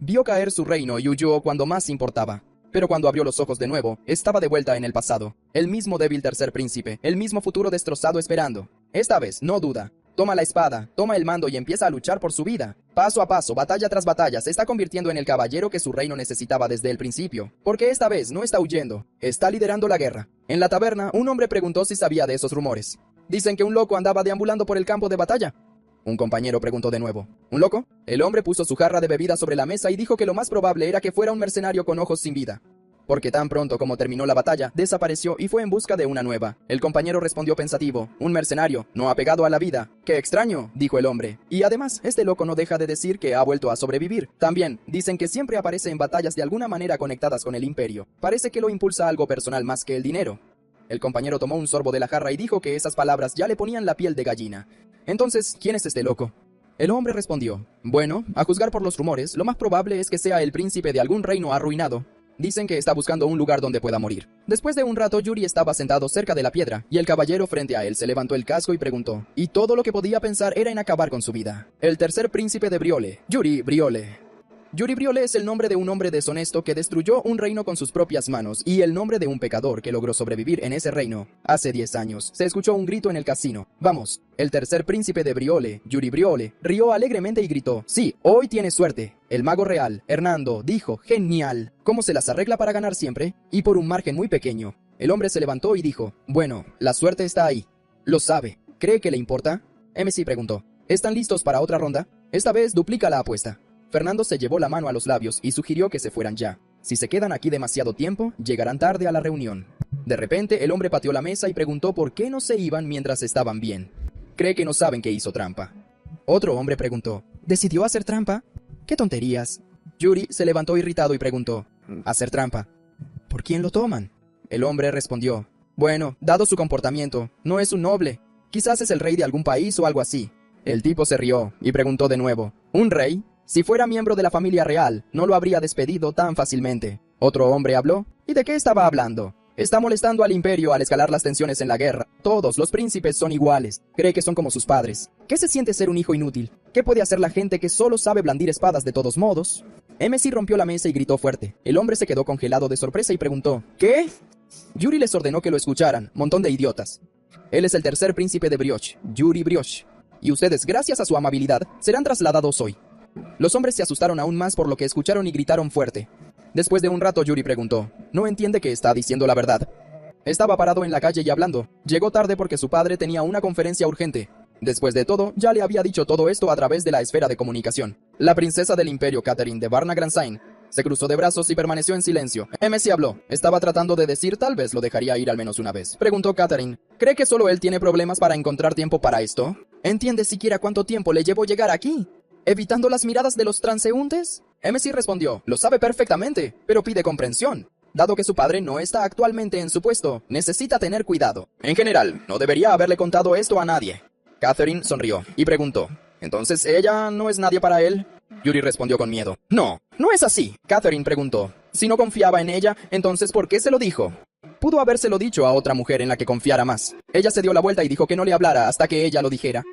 Vio caer su reino y huyó cuando más importaba. Pero cuando abrió los ojos de nuevo, estaba de vuelta en el pasado. El mismo débil tercer príncipe, el mismo futuro destrozado esperando. Esta vez, no duda. Toma la espada, toma el mando y empieza a luchar por su vida. Paso a paso, batalla tras batalla, se está convirtiendo en el caballero que su reino necesitaba desde el principio. Porque esta vez no está huyendo, está liderando la guerra. En la taberna, un hombre preguntó si sabía de esos rumores. Dicen que un loco andaba deambulando por el campo de batalla. Un compañero preguntó de nuevo. ¿Un loco? El hombre puso su jarra de bebida sobre la mesa y dijo que lo más probable era que fuera un mercenario con ojos sin vida. Porque tan pronto como terminó la batalla, desapareció y fue en busca de una nueva. El compañero respondió pensativo. Un mercenario, no apegado a la vida. ¡Qué extraño!, dijo el hombre. Y además, este loco no deja de decir que ha vuelto a sobrevivir. También, dicen que siempre aparece en batallas de alguna manera conectadas con el imperio. Parece que lo impulsa algo personal más que el dinero. El compañero tomó un sorbo de la jarra y dijo que esas palabras ya le ponían la piel de gallina. Entonces, ¿quién es este loco? El hombre respondió. Bueno, a juzgar por los rumores, lo más probable es que sea el príncipe de algún reino arruinado. Dicen que está buscando un lugar donde pueda morir. Después de un rato, Yuri estaba sentado cerca de la piedra, y el caballero frente a él se levantó el casco y preguntó. Y todo lo que podía pensar era en acabar con su vida. El tercer príncipe de Briole, Yuri Briole. Yuri Briole es el nombre de un hombre deshonesto que destruyó un reino con sus propias manos, y el nombre de un pecador que logró sobrevivir en ese reino. Hace 10 años, se escuchó un grito en el casino. Vamos, el tercer príncipe de Briole, Yuri Briole, rió alegremente y gritó. Sí, hoy tienes suerte. El mago real, Hernando, dijo, genial. ¿Cómo se las arregla para ganar siempre? Y por un margen muy pequeño. El hombre se levantó y dijo, bueno, la suerte está ahí. Lo sabe. ¿Cree que le importa? MC preguntó. ¿Están listos para otra ronda? Esta vez duplica la apuesta. Fernando se llevó la mano a los labios y sugirió que se fueran ya. Si se quedan aquí demasiado tiempo, llegarán tarde a la reunión. De repente, el hombre pateó la mesa y preguntó por qué no se iban mientras estaban bien. Cree que no saben que hizo trampa. Otro hombre preguntó, ¿decidió hacer trampa? ¡Qué tonterías! Yuri se levantó irritado y preguntó, ¿hacer trampa? ¿Por quién lo toman? El hombre respondió, bueno, dado su comportamiento, no es un noble. Quizás es el rey de algún país o algo así. El tipo se rió y preguntó de nuevo, ¿un rey? Si fuera miembro de la familia real, no lo habría despedido tan fácilmente. Otro hombre habló. ¿Y de qué estaba hablando? Está molestando al imperio al escalar las tensiones en la guerra. Todos los príncipes son iguales. Cree que son como sus padres. ¿Qué se siente ser un hijo inútil? ¿Qué puede hacer la gente que solo sabe blandir espadas de todos modos? MC rompió la mesa y gritó fuerte. El hombre se quedó congelado de sorpresa y preguntó, ¿qué? Yuri les ordenó que lo escucharan, montón de idiotas. Él es el tercer príncipe de Brioche, Yuri Brioche. Y ustedes, gracias a su amabilidad, serán trasladados hoy. Los hombres se asustaron aún más por lo que escucharon y gritaron fuerte. Después de un rato, Yuri preguntó, ¿no entiende que está diciendo la verdad? Estaba parado en la calle y hablando. Llegó tarde porque su padre tenía una conferencia urgente. Después de todo, ya le había dicho todo esto a través de la esfera de comunicación. La princesa del imperio, Catherine de Varna-Gransain, se cruzó de brazos y permaneció en silencio. MC habló. Estaba tratando de decir tal vez lo dejaría ir al menos una vez. Preguntó Catherine. ¿Cree que solo él tiene problemas para encontrar tiempo para esto? ¿Entiende siquiera cuánto tiempo le llevó llegar aquí? ¿Evitando las miradas de los transeúntes? MC respondió, lo sabe perfectamente, pero pide comprensión. Dado que su padre no está actualmente en su puesto, necesita tener cuidado. En general, no debería haberle contado esto a nadie. Catherine sonrió y preguntó, ¿entonces ella no es nadie para él? Yuri respondió con miedo, no, no es así. Catherine preguntó, si no confiaba en ella, entonces ¿por qué se lo dijo? Pudo habérselo dicho a otra mujer en la que confiara más. Ella se dio la vuelta y dijo que no le hablara hasta que ella lo dijera.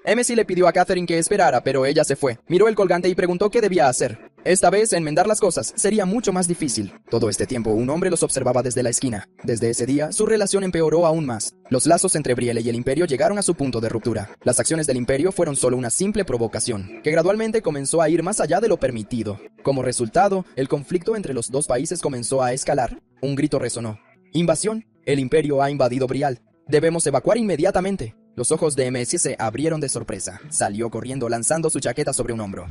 MC le pidió a Catherine que esperara, pero ella se fue. Miró el colgante y preguntó qué debía hacer. Esta vez, enmendar las cosas sería mucho más difícil. Todo este tiempo, un hombre los observaba desde la esquina. Desde ese día, su relación empeoró aún más. Los lazos entre Brielle y el imperio llegaron a su punto de ruptura. Las acciones del imperio fueron solo una simple provocación, que gradualmente comenzó a ir más allá de lo permitido. Como resultado, el conflicto entre los dos países comenzó a escalar. Un grito resonó. ¡Invasión! El imperio ha invadido Brielle. Debemos evacuar inmediatamente. Los ojos de MS se abrieron de sorpresa. Salió corriendo lanzando su chaqueta sobre un hombro.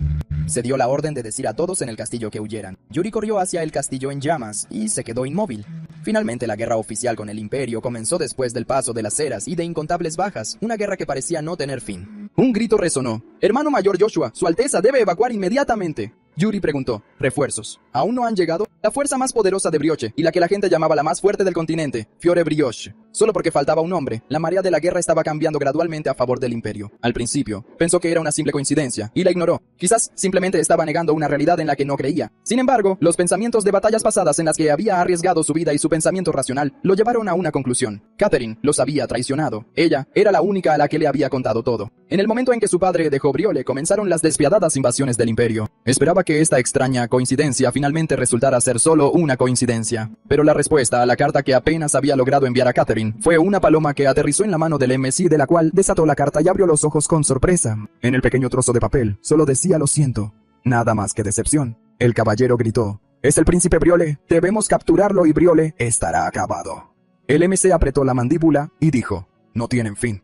Se dio la orden de decir a todos en el castillo que huyeran. Yuri corrió hacia el castillo en llamas y se quedó inmóvil. Finalmente la guerra oficial con el imperio comenzó después del paso de las eras y de incontables bajas, una guerra que parecía no tener fin. Un grito resonó. Hermano mayor Joshua, su alteza debe evacuar inmediatamente. Yuri preguntó, ¿refuerzos? ¿Aún no han llegado? La fuerza más poderosa de Brioche, y la que la gente llamaba la más fuerte del continente, Fiore Brioche. Solo porque faltaba un hombre, la marea de la guerra estaba cambiando gradualmente a favor del imperio. Al principio, pensó que era una simple coincidencia, y la ignoró. Quizás simplemente estaba negando una realidad en la que no creía. Sin embargo, los pensamientos de batallas pasadas en las que había arriesgado su vida y su pensamiento racional, lo llevaron a una conclusión. Catherine los había traicionado. Ella era la única a la que le había contado todo. En el momento en que su padre dejó Briole, comenzaron las despiadadas invasiones del Imperio. Esperaba que esta extraña coincidencia finalmente resultara ser solo una coincidencia. Pero la respuesta a la carta que apenas había logrado enviar a Catherine fue una paloma que aterrizó en la mano del MC, de la cual desató la carta y abrió los ojos con sorpresa. En el pequeño trozo de papel solo decía lo siento. Nada más que decepción. El caballero gritó: «Es el príncipe Briole, debemos capturarlo y Briole estará acabado». El MC apretó la mandíbula y dijo: «No tienen fin».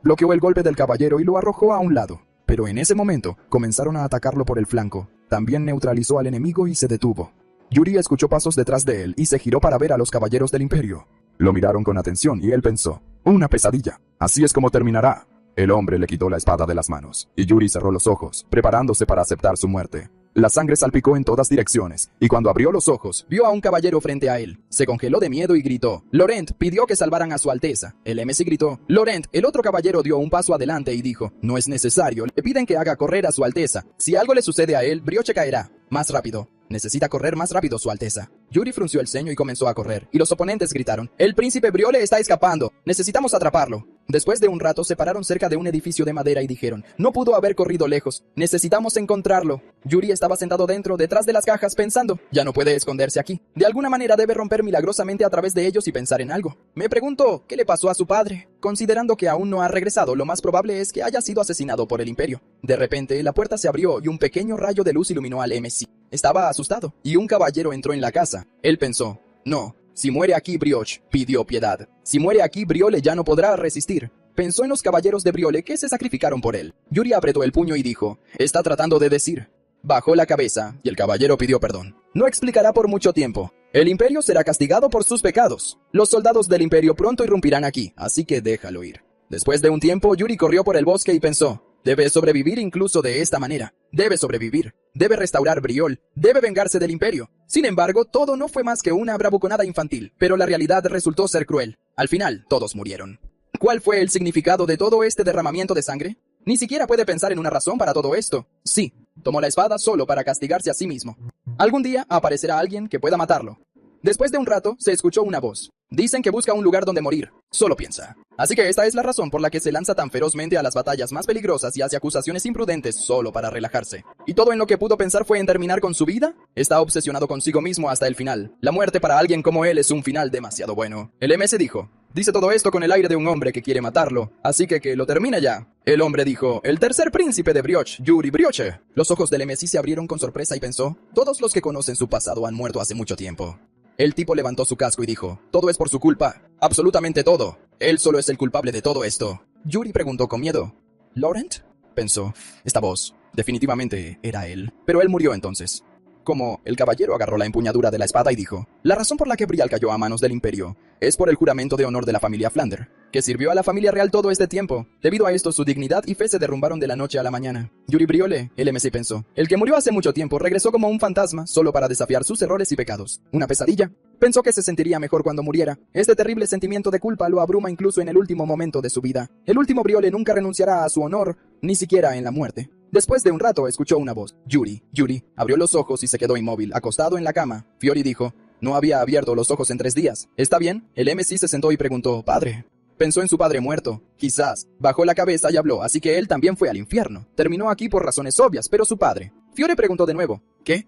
Bloqueó el golpe del caballero y lo arrojó a un lado. Pero en ese momento comenzaron a atacarlo por el flanco. También neutralizó al enemigo y se detuvo. Yuri escuchó pasos detrás de él y se giró para ver a los caballeros del Imperio. Lo miraron con atención y él pensó: «Una pesadilla. Así es como terminará». El hombre le quitó la espada de las manos, y Yuri cerró los ojos, preparándose para aceptar su muerte. La sangre salpicó en todas direcciones, y cuando abrió los ojos, vio a un caballero frente a él. Se congeló de miedo y gritó: «Laurent pidió que salvaran a su alteza». El MC gritó: «Laurent». El otro caballero dio un paso adelante y dijo: «No es necesario, le piden que haga correr a su alteza. Si algo le sucede a él, Brioche caerá. Más rápido. Necesita correr más rápido, su alteza». Yuri frunció el ceño y comenzó a correr, y los oponentes gritaron: «El príncipe Briole está escapando. Necesitamos atraparlo». Después de un rato se pararon cerca de un edificio de madera y dijeron: «No pudo haber corrido lejos. Necesitamos encontrarlo». Yuri estaba sentado dentro, detrás de las cajas, pensando: «Ya no puede esconderse aquí. De alguna manera debe romper milagrosamente a través de ellos y pensar en algo. Me pregunto, ¿qué le pasó a su padre? Considerando que aún no ha regresado, lo más probable es que haya sido asesinado por el Imperio». De repente, la puerta se abrió y un pequeño rayo de luz iluminó al MC. Estaba asustado, y un caballero entró en la casa. Él pensó: «No. Si muere aquí Brioche, pidió piedad. Si muere aquí Briole ya no podrá resistir». Pensó en los caballeros de Briole que se sacrificaron por él. Yuri apretó el puño y dijo: «Está tratando de decir». Bajó la cabeza, y el caballero pidió perdón. No explicará por mucho tiempo. El Imperio será castigado por sus pecados. Los soldados del Imperio pronto irrumpirán aquí, así que déjalo ir. Después de un tiempo, Yuri corrió por el bosque y pensó: «Debe sobrevivir incluso de esta manera. Debe sobrevivir. Debe restaurar Briol. Debe vengarse del Imperio». Sin embargo, todo no fue más que una bravuconada infantil, pero la realidad resultó ser cruel. Al final, todos murieron. ¿Cuál fue el significado de todo este derramamiento de sangre? Ni siquiera puede pensar en una razón para todo esto. Sí, tomó la espada solo para castigarse a sí mismo. Algún día aparecerá alguien que pueda matarlo. Después de un rato, se escuchó una voz. Dicen que busca un lugar donde morir. Solo piensa. Así que esta es la razón por la que se lanza tan ferozmente a las batallas más peligrosas y hace acusaciones imprudentes solo para relajarse. ¿Y todo en lo que pudo pensar fue en terminar con su vida? Está obsesionado consigo mismo hasta el final. La muerte para alguien como él es un final demasiado bueno. El MS dijo: «Dice todo esto con el aire de un hombre que quiere matarlo, así que lo termine ya». El hombre dijo: «El tercer príncipe de Brioche, Yuri Brioche». Los ojos del MC se abrieron con sorpresa y pensó: «Todos los que conocen su pasado han muerto hace mucho tiempo». El tipo levantó su casco y dijo: «Todo es por su culpa. Absolutamente todo. Él solo es el culpable de todo esto». Yuri preguntó con miedo: «¿Laurent?». Pensó: esta voz, definitivamente era él. Pero él murió entonces. Como el caballero agarró la empuñadura de la espada y dijo: «La razón por la que Brial cayó a manos del Imperio es por el juramento de honor de la familia Flander, que sirvió a la familia real todo este tiempo. Debido a esto, su dignidad y fe se derrumbaron de la noche a la mañana». Yuri Briole, el MC pensó: «El que murió hace mucho tiempo regresó como un fantasma solo para desafiar sus errores y pecados. ¿Una pesadilla?». Pensó que se sentiría mejor cuando muriera. Este terrible sentimiento de culpa lo abruma incluso en el último momento de su vida. El último Briole nunca renunciará a su honor, ni siquiera en la muerte. Después de un rato escuchó una voz. Yuri. Yuri abrió los ojos y se quedó inmóvil, acostado en la cama. Fiori dijo: «No había abierto los ojos en 3 días. ¿Está bien?». El MC se sentó y preguntó: «¿Padre?». Pensó en su padre muerto. Quizás. Bajó la cabeza y habló, así que él también fue al infierno. Terminó aquí por razones obvias, pero su padre. Fiore preguntó de nuevo: «¿Qué?».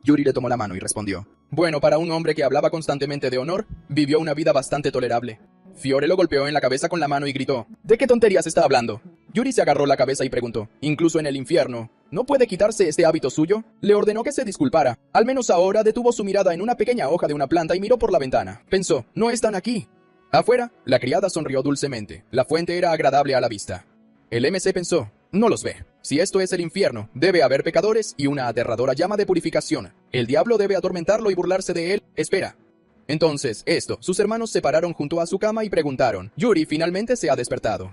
Yuri le tomó la mano y respondió: «Bueno, para un hombre que hablaba constantemente de honor, vivió una vida bastante tolerable». Fiore lo golpeó en la cabeza con la mano y gritó: «¿De qué tonterías está hablando?». Yuri se agarró la cabeza y preguntó: «Incluso en el infierno, ¿no puede quitarse este hábito suyo?». Le ordenó que se disculpara. Al menos ahora detuvo su mirada en una pequeña hoja de una planta y miró por la ventana. Pensó: «No están aquí». Afuera, la criada sonrió dulcemente. La fuente era agradable a la vista. El MC pensó: «No los ve. Si esto es el infierno, debe haber pecadores y una aterradora llama de purificación. El diablo debe atormentarlo y burlarse de él. Espera». Entonces, sus hermanos se pararon junto a su cama y preguntaron: «Yuri finalmente se ha despertado».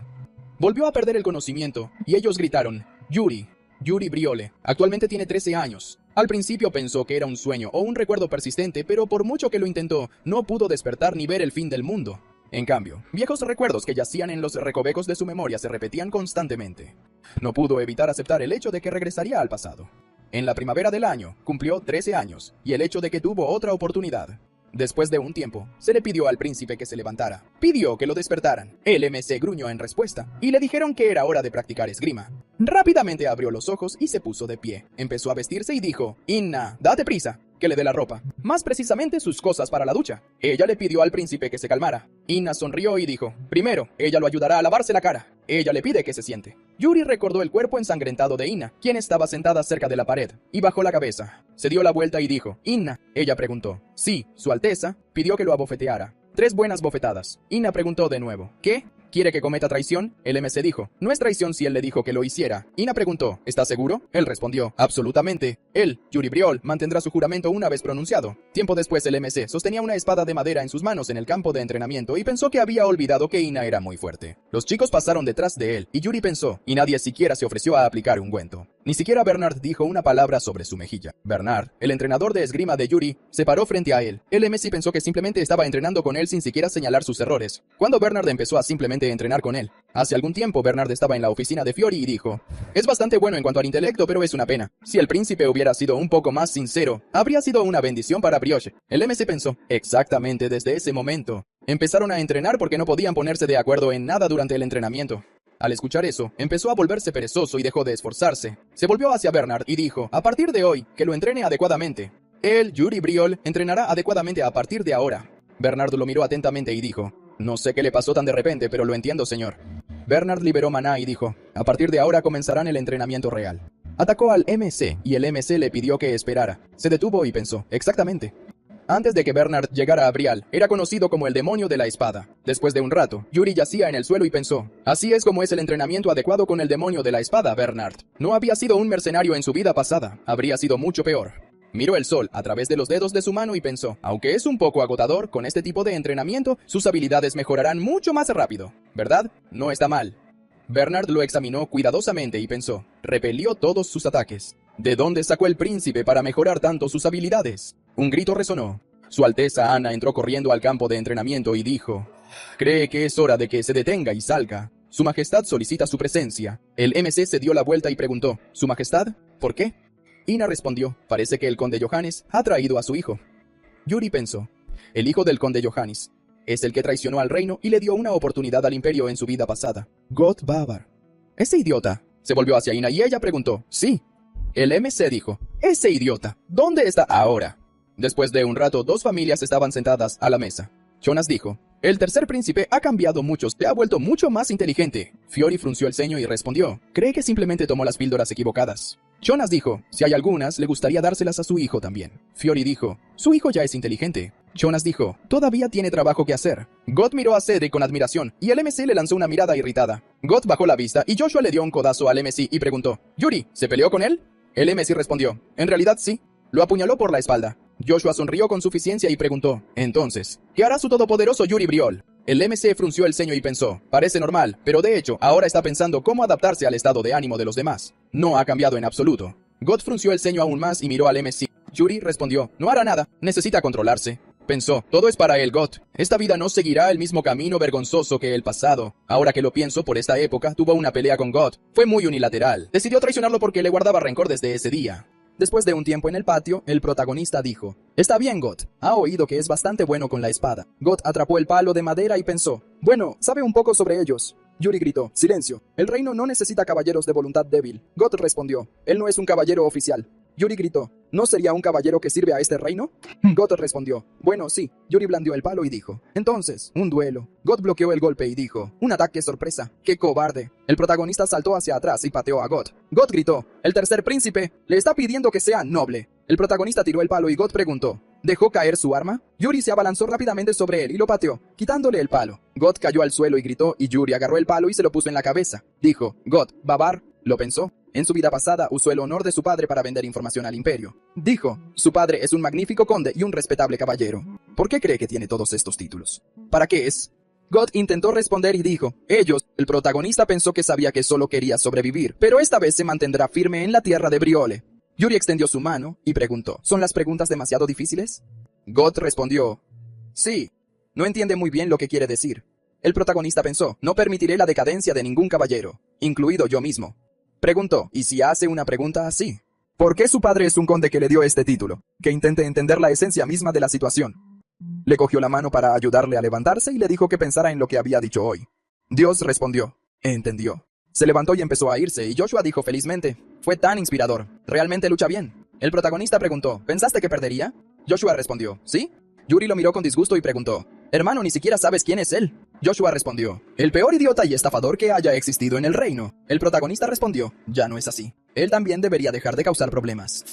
Volvió a perder el conocimiento, y ellos gritaron: «Yuri, Yuri Briole, actualmente tiene 13 años». Al principio pensó que era un sueño o un recuerdo persistente, pero por mucho que lo intentó, no pudo despertar ni ver el fin del mundo. En cambio, viejos recuerdos que yacían en los recovecos de su memoria se repetían constantemente. No pudo evitar aceptar el hecho de que regresaría al pasado. En la primavera del año, cumplió 13 años, y el hecho de que tuvo otra oportunidad. Después de un tiempo, se le pidió al príncipe que se levantara. Pidió que lo despertaran. El MC gruñó en respuesta, y le dijeron que era hora de practicar esgrima. Rápidamente abrió los ojos y se puso de pie. Empezó a vestirse y dijo, Inna, date prisa, que le dé la ropa. Más precisamente sus cosas para la ducha. Ella le pidió al príncipe que se calmara. Inna sonrió y dijo, primero, ella lo ayudará a lavarse la cara. Ella le pide que se siente. Yuri recordó el cuerpo ensangrentado de Inna, quien estaba sentada cerca de la pared, y bajó la cabeza. Se dio la vuelta y dijo, Inna. Ella preguntó. Sí, Su Alteza pidió que lo abofeteara. 3 buenas bofetadas. Inna preguntó de nuevo. ¿Qué? ¿Quiere que cometa traición? El MC dijo. No es traición si él le dijo que lo hiciera. Inna preguntó. ¿Estás seguro? Él respondió. Absolutamente. Él, Yuri Briol, mantendrá su juramento una vez pronunciado. Tiempo después el MC sostenía una espada de madera en sus manos en el campo de entrenamiento y pensó que había olvidado que Inna era muy fuerte. Los chicos pasaron detrás de él y Yuri pensó, y nadie siquiera se ofreció a aplicar ungüento. Ni siquiera Bernard dijo una palabra sobre su mejilla. Bernard, el entrenador de esgrima de Yuri, se paró frente a él. El MC pensó que simplemente estaba entrenando con él sin siquiera señalar sus errores. Cuando Bernard empezó a simplemente entrenar con él. Hace algún tiempo Bernard estaba en la oficina de Fiori y dijo, es bastante bueno en cuanto al intelecto, pero es una pena. Si el príncipe hubiera sido un poco más sincero, habría sido una bendición para Brioche. El MC pensó, exactamente desde ese momento. Empezaron a entrenar porque no podían ponerse de acuerdo en nada durante el entrenamiento. Al escuchar eso, empezó a volverse perezoso y dejó de esforzarse. Se volvió hacia Bernard y dijo, a partir de hoy, que lo entrene adecuadamente. Él, Yuri Briol, entrenará adecuadamente a partir de ahora. Bernard lo miró atentamente y dijo, no sé qué le pasó tan de repente, pero lo entiendo, señor. Bernard liberó maná y dijo, a partir de ahora comenzarán el entrenamiento real. Atacó al MC y el MC le pidió que esperara. Se detuvo y pensó, exactamente. Antes de que Bernard llegara a Brial, era conocido como el demonio de la espada. Después de un rato, Yuri yacía en el suelo y pensó, así es como es el entrenamiento adecuado con el demonio de la espada, Bernard. No había sido un mercenario en su vida pasada, habría sido mucho peor. Miró el sol a través de los dedos de su mano y pensó, aunque es un poco agotador, con este tipo de entrenamiento, sus habilidades mejorarán mucho más rápido, ¿verdad? No está mal. Bernard lo examinó cuidadosamente y pensó, repelió todos sus ataques. ¿De dónde sacó el príncipe para mejorar tanto sus habilidades? Un grito resonó. Su Alteza Ana entró corriendo al campo de entrenamiento y dijo, cree que es hora de que se detenga y salga. Su Majestad solicita su presencia. El MC se dio la vuelta y preguntó, ¿Su Majestad? ¿Por qué? Inna respondió, parece que el conde Johannes ha traído a su hijo. Yuri pensó, el hijo del conde Johannes. Es el que traicionó al reino y le dio una oportunidad al imperio en su vida pasada. God Babar. Ese idiota. Se volvió hacia Inna y ella preguntó, sí. El MC dijo, ese idiota, ¿dónde está ahora? Después de un rato, 2 familias estaban sentadas a la mesa. Jonas dijo, el tercer príncipe ha cambiado mucho, se ha vuelto mucho más inteligente. Fiori frunció el ceño y respondió, cree que simplemente tomó las píldoras equivocadas. Jonas dijo, si hay algunas, le gustaría dárselas a su hijo también. Fiori dijo, su hijo ya es inteligente. Jonas dijo, todavía tiene trabajo que hacer. God miró a Cedric con admiración, y el MC le lanzó una mirada irritada. God bajó la vista, y Joshua le dio un codazo al MC y preguntó, Yuri, ¿se peleó con él? El MC respondió, en realidad sí. Lo apuñaló por la espalda. Joshua sonrió con suficiencia y preguntó, entonces, ¿qué hará su todopoderoso Yuri Briol? El MC frunció el ceño y pensó, parece normal, pero de hecho, ahora está pensando cómo adaptarse al estado de ánimo de los demás. No ha cambiado en absoluto. God frunció el ceño aún más y miró al MC. Yuri respondió, no hará nada, necesita controlarse. Pensó, todo es para él, God. Esta vida no seguirá el mismo camino vergonzoso que el pasado. Ahora que lo pienso, por esta época, tuvo una pelea con God. Fue muy unilateral. Decidió traicionarlo porque le guardaba rencor desde ese día. Después de un tiempo en el patio, el protagonista dijo, está bien, God. Ha oído que es bastante bueno con la espada. God atrapó el palo de madera y pensó, bueno, sabe un poco sobre ellos. Yuri gritó, silencio. El reino no necesita caballeros de voluntad débil. God respondió, él no es un caballero oficial. Yuri gritó, ¿no sería un caballero que sirve a este reino? God respondió, bueno, sí. Yuri blandió el palo y dijo, entonces, un duelo. God bloqueó el golpe y dijo, un ataque sorpresa. ¡Qué cobarde! El protagonista saltó hacia atrás y pateó a God. God gritó, el tercer príncipe le está pidiendo que sea noble. El protagonista tiró el palo y God preguntó, ¿dejó caer su arma? Yuri se abalanzó rápidamente sobre él y lo pateó, quitándole el palo. God cayó al suelo y gritó y Yuri agarró el palo y se lo puso en la cabeza. Dijo, God, Babar, lo pensó. En su vida pasada usó el honor de su padre para vender información al imperio. Dijo, su padre es un magnífico conde y un respetable caballero. ¿Por qué cree que tiene todos estos títulos? ¿Para qué es? God intentó responder y dijo, ellos, el protagonista pensó que sabía que solo quería sobrevivir, pero esta vez se mantendrá firme en la tierra de Briole. Yuri extendió su mano y preguntó, ¿son las preguntas demasiado difíciles? God respondió, sí. No entiende muy bien lo que quiere decir. El protagonista pensó, no permitiré la decadencia de ningún caballero, incluido yo mismo. Preguntó, ¿y si hace una pregunta así? ¿Por qué su padre es un conde que le dio este título? Que intente entender la esencia misma de la situación. Le cogió la mano para ayudarle a levantarse y le dijo que pensara en lo que había dicho hoy. Dios respondió. Entendió. Se levantó y empezó a irse, y Joshua dijo felizmente: fue tan inspirador. Realmente lucha bien. El protagonista preguntó: ¿pensaste que perdería? Joshua respondió: ¿sí? Yuri lo miró con disgusto y preguntó: hermano, ni siquiera sabes quién es él. Joshua respondió: el peor idiota y estafador que haya existido en el reino. El protagonista respondió: ya no es así. Él también debería dejar de causar problemas.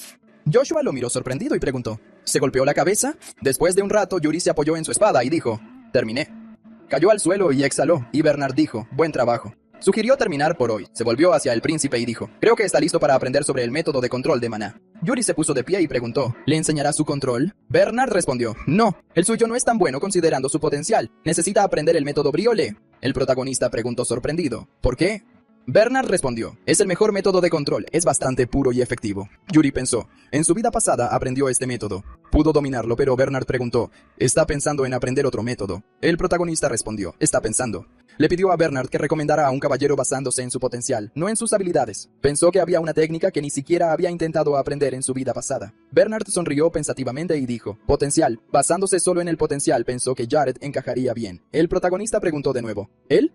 Joshua lo miró sorprendido y preguntó: ¿se golpeó la cabeza? Después de un rato, Yuri se apoyó en su espada y dijo: terminé. Cayó al suelo y exhaló, y Bernard dijo: buen trabajo. Sugirió terminar por hoy. Se volvió hacia el príncipe y dijo: creo que está listo para aprender sobre el método de control de maná. Yuri se puso de pie y preguntó: ¿le enseñará su control? Bernard respondió: no, el suyo no es tan bueno considerando su potencial. Necesita aprender el método Briolet. El protagonista preguntó sorprendido: ¿por qué? Bernard respondió: es el mejor método de control, es bastante puro y efectivo. Yuri pensó: en su vida pasada aprendió este método. Pudo dominarlo, pero Bernard preguntó: ¿está pensando en aprender otro método? El protagonista respondió: está pensando. Le pidió a Bernard que recomendara a un caballero basándose en su potencial, no en sus habilidades. Pensó que había una técnica que ni siquiera había intentado aprender en su vida pasada. Bernard sonrió pensativamente y dijo: potencial. Basándose solo en el potencial, pensó que Jared encajaría bien. El protagonista preguntó de nuevo: ¿él?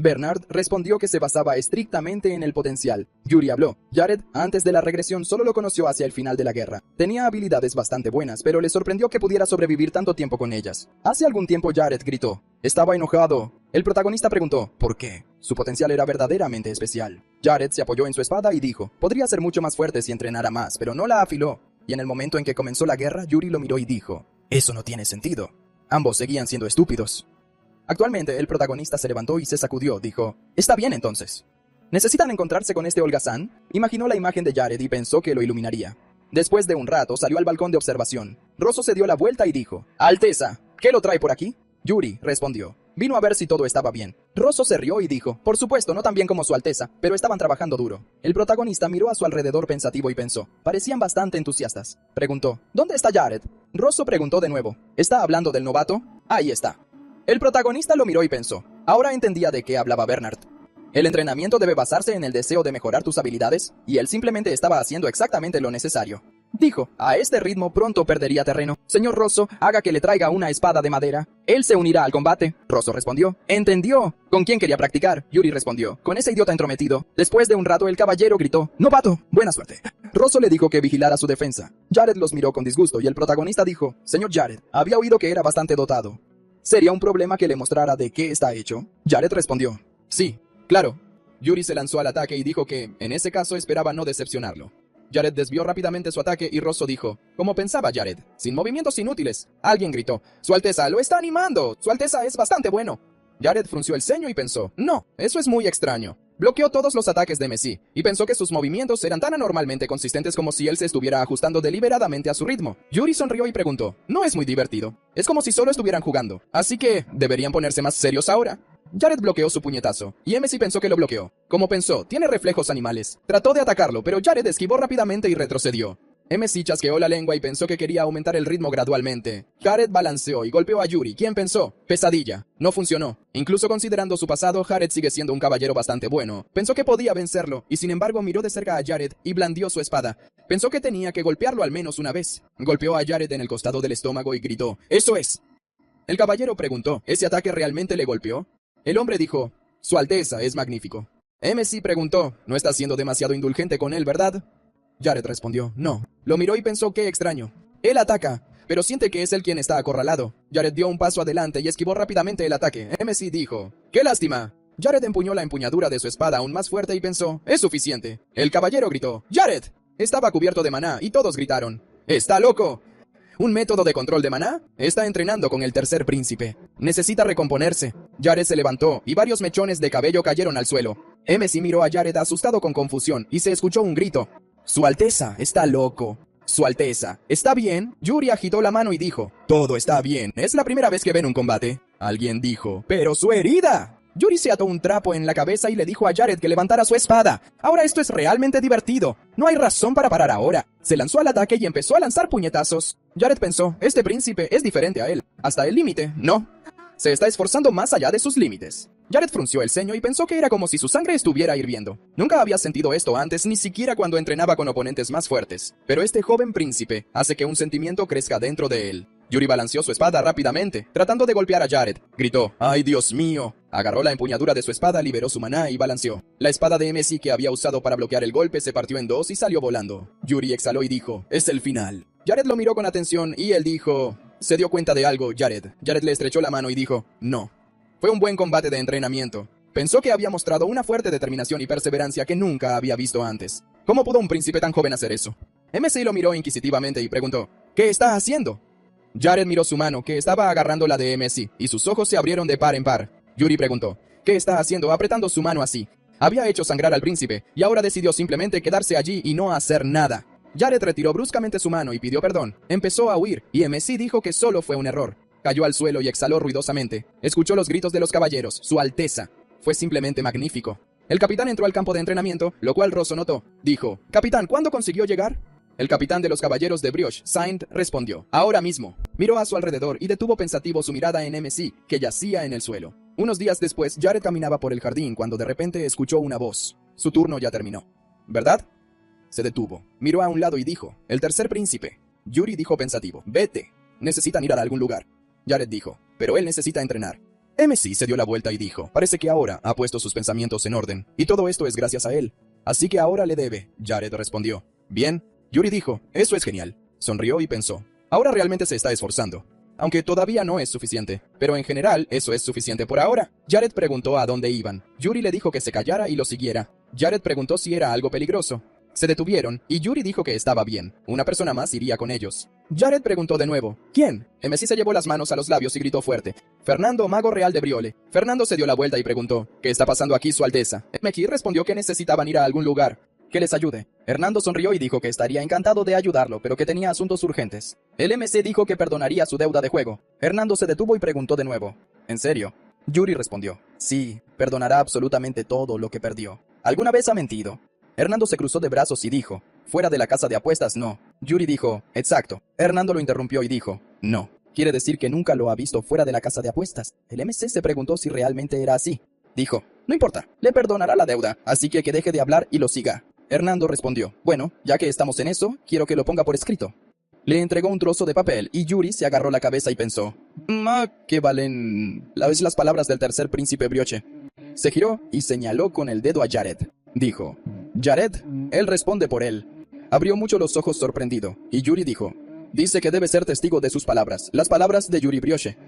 Bernard respondió que se basaba estrictamente en el potencial. Yuri habló: Jared, antes de la regresión, solo lo conoció hacia el final de la guerra. Tenía habilidades bastante buenas, pero le sorprendió que pudiera sobrevivir tanto tiempo con ellas. Hace algún tiempo Jared gritó. Estaba enojado. El protagonista preguntó: ¿por qué? Su potencial era verdaderamente especial. Jared se apoyó en su espada y dijo: podría ser mucho más fuerte si entrenara más, pero no la afiló. Y en el momento en que comenzó la guerra, Yuri lo miró y dijo: eso no tiene sentido. Ambos seguían siendo estúpidos. Actualmente, el protagonista se levantó y se sacudió. Dijo: está bien entonces. ¿Necesitan encontrarse con este holgazán? Imaginó la imagen de Jared y pensó que lo iluminaría. Después de un rato, salió al balcón de observación. Rosso se dio la vuelta y dijo: Alteza, ¿qué lo trae por aquí? Yuri respondió: vino a ver si todo estaba bien. Rosso se rió y dijo: por supuesto, no tan bien como su Alteza, pero estaban trabajando duro. El protagonista miró a su alrededor pensativo y pensó. Parecían bastante entusiastas. Preguntó: ¿dónde está Jared? Rosso preguntó de nuevo: ¿está hablando del novato? Ahí está. El protagonista lo miró y pensó. Ahora entendía de qué hablaba Bernard. El entrenamiento debe basarse en el deseo de mejorar tus habilidades, y él simplemente estaba haciendo exactamente lo necesario. Dijo: a este ritmo pronto perdería terreno. Señor Rosso, haga que le traiga una espada de madera. Él se unirá al combate. Rosso respondió: entendió. ¿Con quién quería practicar? Yuri respondió: con ese idiota entrometido. Después de un rato el caballero gritó: novato, buena suerte. Rosso le dijo que vigilara su defensa. Jared los miró con disgusto y el protagonista dijo: señor Jared, había oído que era bastante dotado. ¿Sería un problema que le mostrara de qué está hecho? Jared respondió: sí, claro. Yuri se lanzó al ataque y dijo que, en ese caso, esperaba no decepcionarlo. Jared desvió rápidamente su ataque y Rosso dijo: como pensaba Jared, sin movimientos inútiles. Alguien gritó: Su Alteza lo está animando. Su Alteza es bastante bueno. Jared frunció el ceño y pensó: no, eso es muy extraño. Bloqueó todos los ataques de Messi, y pensó que sus movimientos eran tan anormalmente consistentes como si él se estuviera ajustando deliberadamente a su ritmo. Yuri sonrió y preguntó: no es muy divertido. Es como si solo estuvieran jugando. Así que, ¿deberían ponerse más serios ahora? Jared bloqueó su puñetazo, y Messi pensó que lo bloqueó. Como pensó, tiene reflejos animales. Trató de atacarlo, pero Jared esquivó rápidamente y retrocedió. MC chasqueó la lengua y pensó que quería aumentar el ritmo gradualmente. Jared balanceó y golpeó a Yuri, quien pensó: pesadilla. No funcionó. Incluso considerando su pasado, Jared sigue siendo un caballero bastante bueno. Pensó que podía vencerlo, y sin embargo miró de cerca a Jared y blandió su espada. Pensó que tenía que golpearlo al menos una vez. Golpeó a Jared en el costado del estómago y gritó: ¡eso es! El caballero preguntó: ¿ese ataque realmente le golpeó? El hombre dijo: Su Alteza es magnífico. MC preguntó: ¿no estás siendo demasiado indulgente con él, verdad? Jared respondió: no. Lo miró y pensó: qué extraño. Él ataca, pero siente que es él quien está acorralado. Jared dio un paso adelante y esquivó rápidamente el ataque. MC dijo: ¡qué lástima! Jared empuñó la empuñadura de su espada aún más fuerte y pensó: es suficiente. El caballero gritó: ¡Jared! Estaba cubierto de maná y todos gritaron: ¡está loco! ¿Un método de control de maná? Está entrenando con el tercer príncipe. Necesita recomponerse. Jared se levantó y varios mechones de cabello cayeron al suelo. MC miró a Jared asustado con confusión y se escuchó un grito: Su Alteza está loco. Su Alteza, ¿está bien? Yuri agitó la mano y dijo: todo está bien. Es la primera vez que ven un combate. Alguien dijo: pero su herida. Yuri se ató un trapo en la cabeza y le dijo a Jared que levantara su espada. Ahora esto es realmente divertido. No hay razón para parar ahora. Se lanzó al ataque y empezó a lanzar puñetazos. Jared pensó: este príncipe es diferente a él. Hasta el límite, no. Se está esforzando más allá de sus límites. Jared frunció el ceño y pensó que era como si su sangre estuviera hirviendo. Nunca había sentido esto antes, ni siquiera cuando entrenaba con oponentes más fuertes. Pero este joven príncipe hace que un sentimiento crezca dentro de él. Yuri balanceó su espada rápidamente, tratando de golpear a Jared. Gritó, ¡ay, Dios mío! Agarró la empuñadura de su espada, liberó su maná y balanceó. La espada de MC que había usado para bloquear el golpe se partió en dos y salió volando. Yuri exhaló y dijo, es el final. Jared lo miró con atención y él dijo, se dio cuenta de algo, Jared. Jared le estrechó la mano y dijo, no. Fue un buen combate de entrenamiento. Pensó que había mostrado una fuerte determinación y perseverancia que nunca había visto antes. ¿Cómo pudo un príncipe tan joven hacer eso? MC lo miró inquisitivamente y preguntó, ¿qué está haciendo? Jared miró su mano, que estaba agarrando la de MC, y sus ojos se abrieron de par en par. Yuri preguntó, ¿qué está haciendo apretando su mano así? Había hecho sangrar al príncipe, y ahora decidió simplemente quedarse allí y no hacer nada. Jared retiró bruscamente su mano y pidió perdón. Empezó a huir, y MC dijo que solo fue un error. Cayó al suelo y exhaló ruidosamente. Escuchó los gritos de los caballeros, su alteza. Fue simplemente magnífico. El capitán entró al campo de entrenamiento, lo cual Rosso notó. Dijo, «Capitán, ¿cuándo consiguió llegar?» El capitán de los caballeros de Brioche, Saint, respondió, «Ahora mismo». Miró a su alrededor y detuvo pensativo su mirada en MC, que yacía en el suelo. Unos días después, Jared caminaba por el jardín cuando de repente escuchó una voz. Su turno ya terminó. ¿Verdad? Se detuvo. Miró a un lado y dijo, «El tercer príncipe». Yuri dijo pensativo, «Vete. Necesitan ir a algún lugar». Jared dijo, «Pero él necesita entrenar». MC se dio la vuelta y dijo, «Parece que ahora ha puesto sus pensamientos en orden, y todo esto es gracias a él. Así que ahora le debe». Jared respondió, «Bien». Yuri dijo, «Eso es genial». Sonrió y pensó, «Ahora realmente se está esforzando. Aunque todavía no es suficiente, pero en general eso es suficiente por ahora». Jared preguntó a dónde iban. Yuri le dijo que se callara y lo siguiera. Jared preguntó si era algo peligroso. Se detuvieron, y Yuri dijo que estaba bien. Una persona más iría con ellos. Jared preguntó de nuevo, ¿quién? MC se llevó las manos a los labios y gritó fuerte, «Fernando, mago real de Briole». Fernando se dio la vuelta y preguntó, «¿Qué está pasando aquí, su alteza?» McKee respondió que necesitaban ir a algún lugar. «Que les ayude». Hernando sonrió y dijo que estaría encantado de ayudarlo, pero que tenía asuntos urgentes. El MC dijo que perdonaría su deuda de juego. Hernando se detuvo y preguntó de nuevo, ¿en serio? Yuri respondió, «Sí, perdonará absolutamente todo lo que perdió. ¿Alguna vez ha mentido?» Hernando se cruzó de brazos y dijo, «Fuera de la casa de apuestas, no». Yuri dijo, «Exacto». Hernando lo interrumpió y dijo, «No. Quiere decir que nunca lo ha visto fuera de la casa de apuestas». El MC se preguntó si realmente era así. Dijo, «No importa, le perdonará la deuda, así que deje de hablar y lo siga». Hernando respondió, «Bueno, ya que estamos en eso, quiero que lo ponga por escrito». Le entregó un trozo de papel y Yuri se agarró la cabeza y pensó, ¿qué valen las palabras del tercer príncipe Brioche? Se giró y señaló con el dedo a Jared. Dijo, «Jared, él responde por él». Abrió mucho los ojos sorprendido, y Yuri dijo, «Dice que debe ser testigo de sus palabras, las palabras de Yuri Brioche».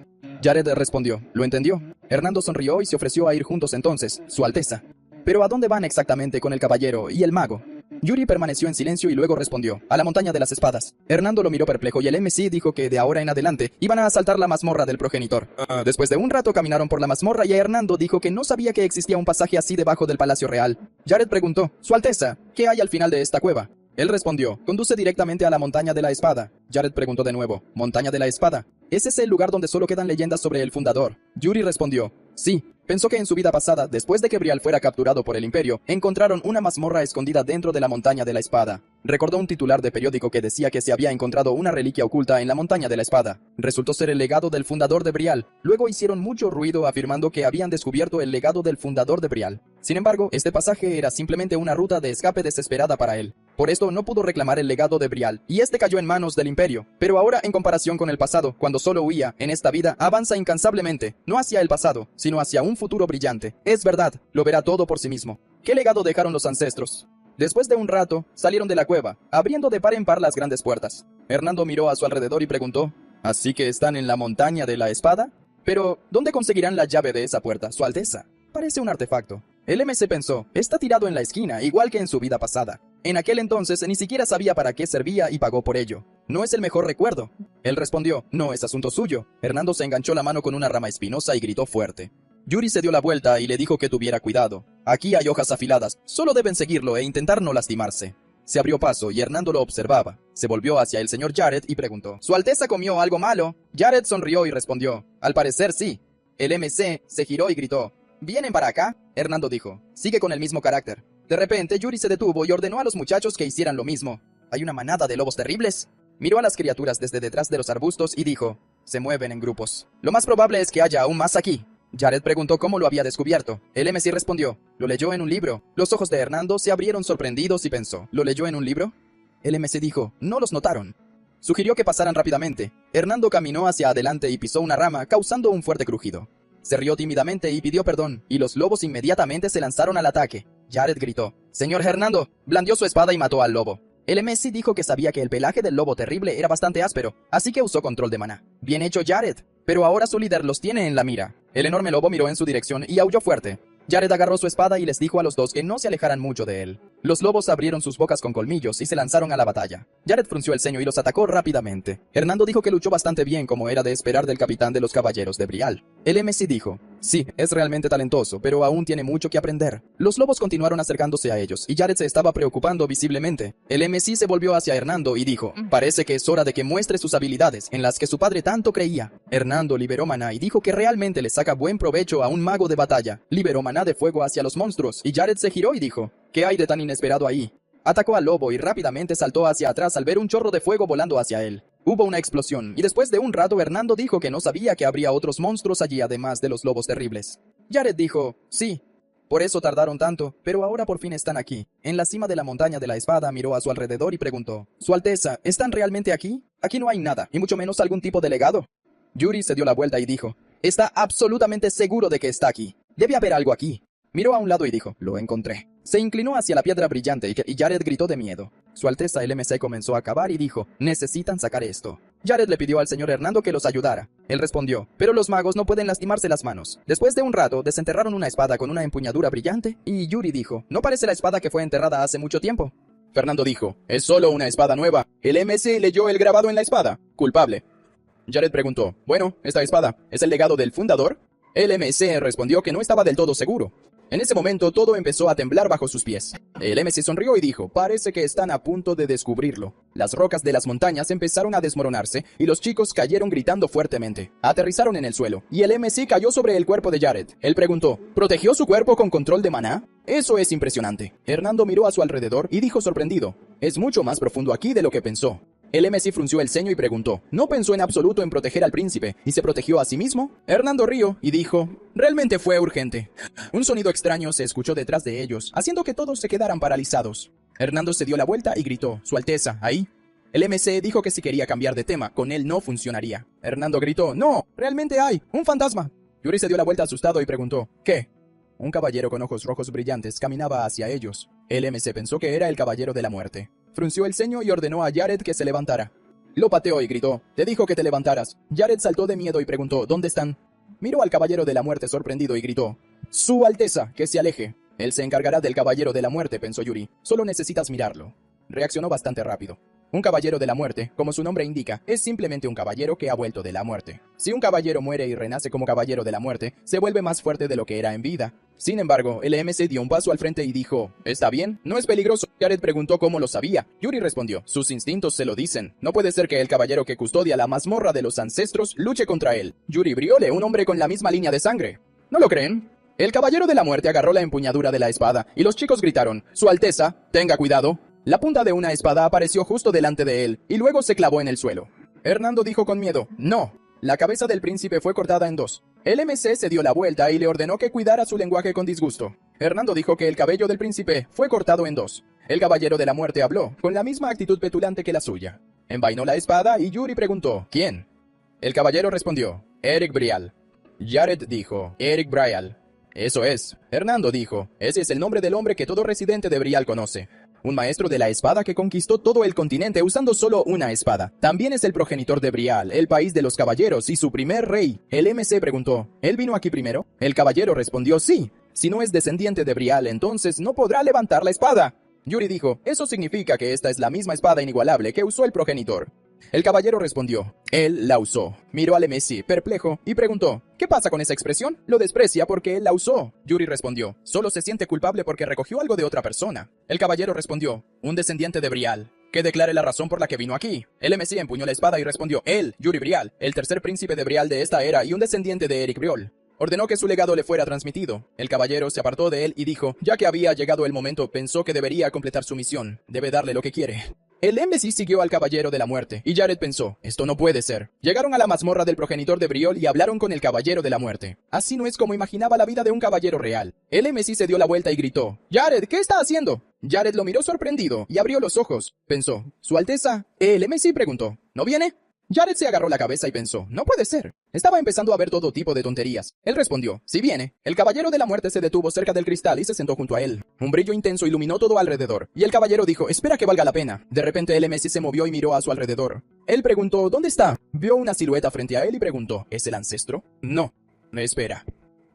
Jared respondió, «¿Lo entendió?» Hernando sonrió y se ofreció a ir juntos entonces, Su Alteza. «¿Pero a dónde van exactamente con el caballero y el mago?» Yuri permaneció en silencio y luego respondió, «A la montaña de las espadas». Hernando lo miró perplejo y el MC dijo que de ahora en adelante iban a asaltar la mazmorra del progenitor. Después de un rato caminaron por la mazmorra y Hernando dijo que no sabía que existía un pasaje así debajo del Palacio Real. Jared preguntó, «Su Alteza, ¿qué hay al final de esta cueva?» Él respondió, «Conduce directamente a la montaña de la espada». Jared preguntó de nuevo, «¿Montaña de la espada? ¿Ese es el lugar donde solo quedan leyendas sobre el fundador?» Yuri respondió, «Sí». Pensó que en su vida pasada, después de que Brial fuera capturado por el Imperio, encontraron una mazmorra escondida dentro de la montaña de la espada. Recordó un titular de periódico que decía que se había encontrado una reliquia oculta en la montaña de la espada. Resultó ser el legado del fundador de Brial. Luego hicieron mucho ruido afirmando que habían descubierto el legado del fundador de Brial. Sin embargo, este pasaje era simplemente una ruta de escape desesperada para él. Por esto no pudo reclamar el legado de Brial, y este cayó en manos del Imperio. Pero ahora, en comparación con el pasado, cuando solo huía, en esta vida avanza incansablemente, no hacia el pasado, sino hacia un futuro brillante. Es verdad, lo verá todo por sí mismo. ¿Qué legado dejaron los ancestros? Después de un rato, salieron de la cueva, abriendo de par en par las grandes puertas. Hernando miró a su alrededor y preguntó, ¿así que están en la montaña de la espada? Pero, ¿dónde conseguirán la llave de esa puerta, Su Alteza? Parece un artefacto. El MC pensó, está tirado en la esquina, igual que en su vida pasada. En aquel entonces ni siquiera sabía para qué servía y pagó por ello. No es el mejor recuerdo. Él respondió, no es asunto suyo. Hernando se enganchó la mano con una rama espinosa y gritó fuerte. Yuri se dio la vuelta y le dijo que tuviera cuidado. Aquí hay hojas afiladas, solo deben seguirlo e intentar no lastimarse. Se abrió paso y Hernando lo observaba. Se volvió hacia el señor Jared y preguntó, ¿Su Alteza comió algo malo? Jared sonrió y respondió, al parecer sí. El MC se giró y gritó, ¿vienen para acá? Hernando dijo, sigue con el mismo carácter. De repente, Yuri se detuvo y ordenó a los muchachos que hicieran lo mismo. ¿Hay una manada de lobos terribles? Miró a las criaturas desde detrás de los arbustos y dijo, se mueven en grupos. Lo más probable es que haya aún más aquí. Jared preguntó cómo lo había descubierto. El MC respondió, lo leyó en un libro. Los ojos de Hernando se abrieron sorprendidos y pensó, ¿lo leyó en un libro? El MC dijo, no los notaron. Sugirió que pasaran rápidamente. Hernando caminó hacia adelante y pisó una rama, causando un fuerte crujido. Se rió tímidamente y pidió perdón, y los lobos inmediatamente se lanzaron al ataque. Jared gritó: «¡Señor Hernando!», blandió su espada y mató al lobo. El Messi dijo que sabía que el pelaje del lobo terrible era bastante áspero, así que usó control de maná. Bien hecho, Jared, pero ahora su líder los tiene en la mira. El enorme lobo miró en su dirección y aulló fuerte. Jared agarró su espada y les dijo a los dos que no se alejaran mucho de él. Los lobos abrieron sus bocas con colmillos y se lanzaron a la batalla. Jared frunció el ceño y los atacó rápidamente. Hernando dijo que luchó bastante bien, como era de esperar del capitán de los caballeros de Brial. El MC dijo: «Sí, es realmente talentoso, pero aún tiene mucho que aprender». Los lobos continuaron acercándose a ellos, y Jared se estaba preocupando visiblemente. El MC se volvió hacia Hernando y dijo: «Parece que es hora de que muestre sus habilidades, en las que su padre tanto creía». Hernando liberó maná y dijo que realmente le saca buen provecho a un mago de batalla. Liberó maná de fuego hacia los monstruos, y Jared se giró y dijo: «¿Qué hay de tan inesperado ahí?». Atacó al lobo y rápidamente saltó hacia atrás al ver un chorro de fuego volando hacia él. Hubo una explosión, y después de un rato Hernando dijo que no sabía que habría otros monstruos allí además de los lobos terribles. Jared dijo: «Sí, por eso tardaron tanto, pero ahora por fin están aquí». En la cima de la montaña de la espada miró a su alrededor y preguntó: «Su Alteza, ¿están realmente aquí? Aquí no hay nada, y mucho menos algún tipo de legado». Yuri se dio la vuelta y dijo: «Está absolutamente seguro de que está aquí. Debe haber algo aquí». Miró a un lado y dijo: «Lo encontré». Se inclinó hacia la piedra brillante y Jared gritó de miedo. Su Alteza el MC comenzó a cavar y dijo: «Necesitan sacar esto». Jared le pidió al señor Hernando que los ayudara. Él respondió: «Pero los magos no pueden lastimarse las manos». Después de un rato, desenterraron una espada con una empuñadura brillante, y Yuri dijo: «No parece la espada que fue enterrada hace mucho tiempo». Fernando dijo: «Es solo una espada nueva. El MC leyó el grabado en la espada. Culpable». Jared preguntó: «Bueno, ¿esta espada es el legado del fundador?». El MC respondió que no estaba del todo seguro. En ese momento todo empezó a temblar bajo sus pies. El MC sonrió y dijo: «Parece que están a punto de descubrirlo». Las rocas de las montañas empezaron a desmoronarse y los chicos cayeron gritando fuertemente. Aterrizaron en el suelo y el MC cayó sobre el cuerpo de Jared. Él preguntó: «¿Protegió su cuerpo con control de maná? Eso es impresionante». Hernando miró a su alrededor y dijo sorprendido: «Es mucho más profundo aquí de lo que pensó». El MC frunció el ceño y preguntó: «¿No pensó en absoluto en proteger al príncipe y se protegió a sí mismo?». Hernando rió y dijo: «Realmente fue urgente». Un sonido extraño se escuchó detrás de ellos, haciendo que todos se quedaran paralizados. Hernando se dio la vuelta y gritó: «Su Alteza, ¿ahí?». El MC dijo que si quería cambiar de tema, con él no funcionaría. Hernando gritó: «¡No! ¡Realmente hay! ¡Un fantasma!». Yuri se dio la vuelta asustado y preguntó: «¿Qué?». Un caballero con ojos rojos brillantes caminaba hacia ellos. El MC pensó que era el Caballero de la Muerte. Frunció el ceño y ordenó a Jared que se levantara. Lo pateó y gritó: «Te dijo que te levantaras». Jared saltó de miedo y preguntó: «¿Dónde están?». Miró al Caballero de la Muerte sorprendido y gritó: «Su Alteza, que se aleje». «Él se encargará del Caballero de la Muerte», pensó Yuri. «Solo necesitas mirarlo». Reaccionó bastante rápido. Un caballero de la muerte, como su nombre indica, es simplemente un caballero que ha vuelto de la muerte. Si un caballero muere y renace como caballero de la muerte, se vuelve más fuerte de lo que era en vida. Sin embargo, el MC dio un paso al frente y dijo: «¿Está bien? ¿No es peligroso?». Jared preguntó cómo lo sabía. Yuri respondió: «Sus instintos se lo dicen. No puede ser que el caballero que custodia la mazmorra de los ancestros luche contra él». Yuri Briole, un hombre con la misma línea de sangre. ¿No lo creen? El caballero de la muerte agarró la empuñadura de la espada, y los chicos gritaron: «Su Alteza, tenga cuidado». La punta de una espada apareció justo delante de él, y luego se clavó en el suelo. Hernando dijo con miedo: «No». La cabeza del príncipe fue cortada en dos. El MC se dio la vuelta y le ordenó que cuidara su lenguaje con disgusto. Hernando dijo que el cabello del príncipe fue cortado en dos. El caballero de la muerte habló, con la misma actitud petulante que la suya. Envainó la espada y Yuri preguntó: «¿Quién?». El caballero respondió: «Eric Brial». Jared dijo: «Eric Brial». «Eso es». Hernando dijo: «Ese es el nombre del hombre que todo residente de Brial conoce. Un maestro de la espada que conquistó todo el continente usando solo una espada. También es el progenitor de Brial, el país de los caballeros, y su primer rey». El MC preguntó: «¿Él vino aquí primero?». El caballero respondió: «Sí. Si no es descendiente de Brial, entonces no podrá levantar la espada». Yuri dijo: «Eso significa que esta es la misma espada inigualable que usó el progenitor». El caballero respondió: «Él la usó». Miró al MC, perplejo, y preguntó: «¿Qué pasa con esa expresión? Lo desprecia porque él la usó». Yuri respondió: «Solo se siente culpable porque recogió algo de otra persona». El caballero respondió: «Un descendiente de Brial, que declare la razón por la que vino aquí». El MC empuñó la espada y respondió: «Él, Yuri Brial, el tercer príncipe de Brial de esta era y un descendiente de Eric Briol». Ordenó que su legado le fuera transmitido. El caballero se apartó de él y dijo: «Ya que había llegado el momento, pensó que debería completar su misión. Debe darle lo que quiere». El MC siguió al caballero de la muerte, y Jared pensó: «Esto no puede ser». Llegaron a la mazmorra del progenitor de Briol y hablaron con el caballero de la muerte. Así no es como imaginaba la vida de un caballero real. El MC se dio la vuelta y gritó: «Jared, ¿qué está haciendo?». Jared lo miró sorprendido y abrió los ojos. Pensó: «Su Alteza». El MC preguntó: «¿No viene?». Jared se agarró la cabeza y pensó, no puede ser. Estaba empezando a ver todo tipo de tonterías. Él respondió, si viene. El caballero de la muerte se detuvo cerca del cristal y se sentó junto a él. Un brillo intenso iluminó todo alrededor, y el caballero dijo, espera que valga la pena. De repente el Messi se movió y miró a su alrededor. Él preguntó, ¿dónde está? Vio una silueta frente a él y preguntó, ¿es el ancestro? No. Espera.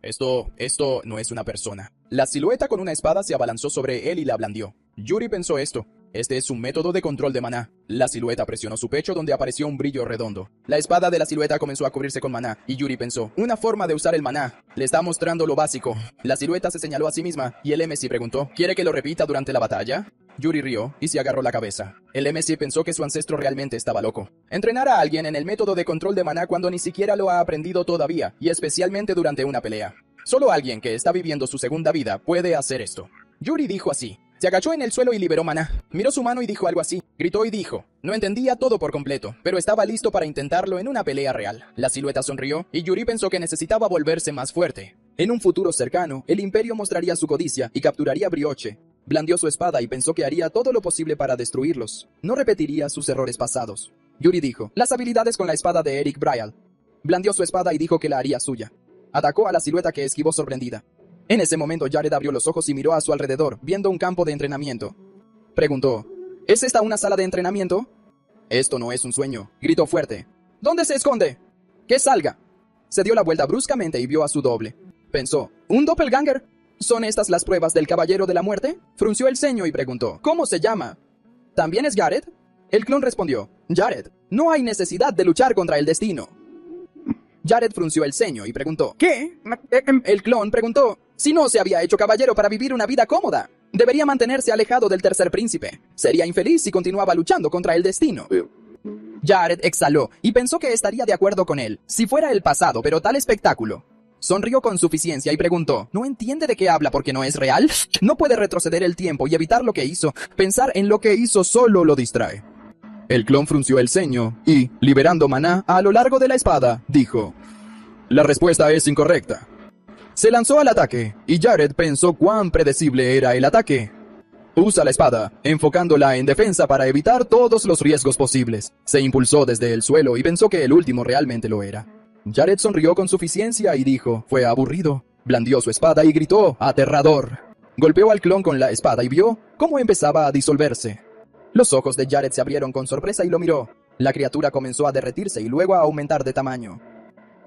Esto no es una persona. La silueta con una espada se abalanzó sobre él y la blandió. Yuri pensó esto. Este es un método de control de maná. La silueta presionó su pecho donde apareció un brillo redondo. La espada de la silueta comenzó a cubrirse con maná, y Yuri pensó, una forma de usar el maná. Le está mostrando lo básico. La silueta se señaló a sí misma, y el MC preguntó, ¿quiere que lo repita durante la batalla? Yuri rió y se agarró la cabeza. El MC pensó que su ancestro realmente estaba loco. Entrenar a alguien en el método de control de maná cuando ni siquiera lo ha aprendido todavía, y especialmente durante una pelea. Solo alguien que está viviendo su segunda vida puede hacer esto. Yuri dijo así. Se agachó en el suelo y liberó maná. Miró su mano y dijo algo así. Gritó y dijo. No entendía todo por completo, pero estaba listo para intentarlo en una pelea real. La silueta sonrió y Yuri pensó que necesitaba volverse más fuerte. En un futuro cercano, el Imperio mostraría su codicia y capturaría Brioche. Blandió su espada y pensó que haría todo lo posible para destruirlos. No repetiría sus errores pasados. Yuri dijo. Las habilidades con la espada de Eric Brial. Blandió su espada y dijo que la haría suya. Atacó a la silueta que esquivó sorprendida. En ese momento Jared abrió los ojos y miró a su alrededor, viendo un campo de entrenamiento. Preguntó, ¿es esta una sala de entrenamiento? Esto no es un sueño, gritó fuerte. ¿Dónde se esconde? ¡Que salga! Se dio la vuelta bruscamente y vio a su doble. Pensó, ¿un doppelganger? ¿Son estas las pruebas del caballero de la muerte? Frunció el ceño y preguntó, ¿cómo se llama? ¿También es Jared? El clon respondió, Jared, no hay necesidad de luchar contra el destino. Jared frunció el ceño y preguntó, ¿qué? El clon preguntó, si no se había hecho caballero para vivir una vida cómoda, debería mantenerse alejado del tercer príncipe. Sería infeliz si continuaba luchando contra el destino. Jared exhaló y pensó que estaría de acuerdo con él, si fuera el pasado, pero tal espectáculo. Sonrió con suficiencia y preguntó, ¿no entiende de qué habla porque no es real? No puede retroceder el tiempo y evitar lo que hizo. Pensar en lo que hizo solo lo distrae. El clon frunció el ceño y, liberando maná a lo largo de la espada, dijo, la respuesta es incorrecta. Se lanzó al ataque, y Jared pensó cuán predecible era el ataque. Usa la espada, enfocándola en defensa para evitar todos los riesgos posibles. Se impulsó desde el suelo y pensó que el último realmente lo era. Jared sonrió con suficiencia y dijo, fue aburrido. Blandió su espada y gritó, aterrador. Golpeó al clon con la espada y vio cómo empezaba a disolverse. Los ojos de Jared se abrieron con sorpresa y lo miró. La criatura comenzó a derretirse y luego a aumentar de tamaño.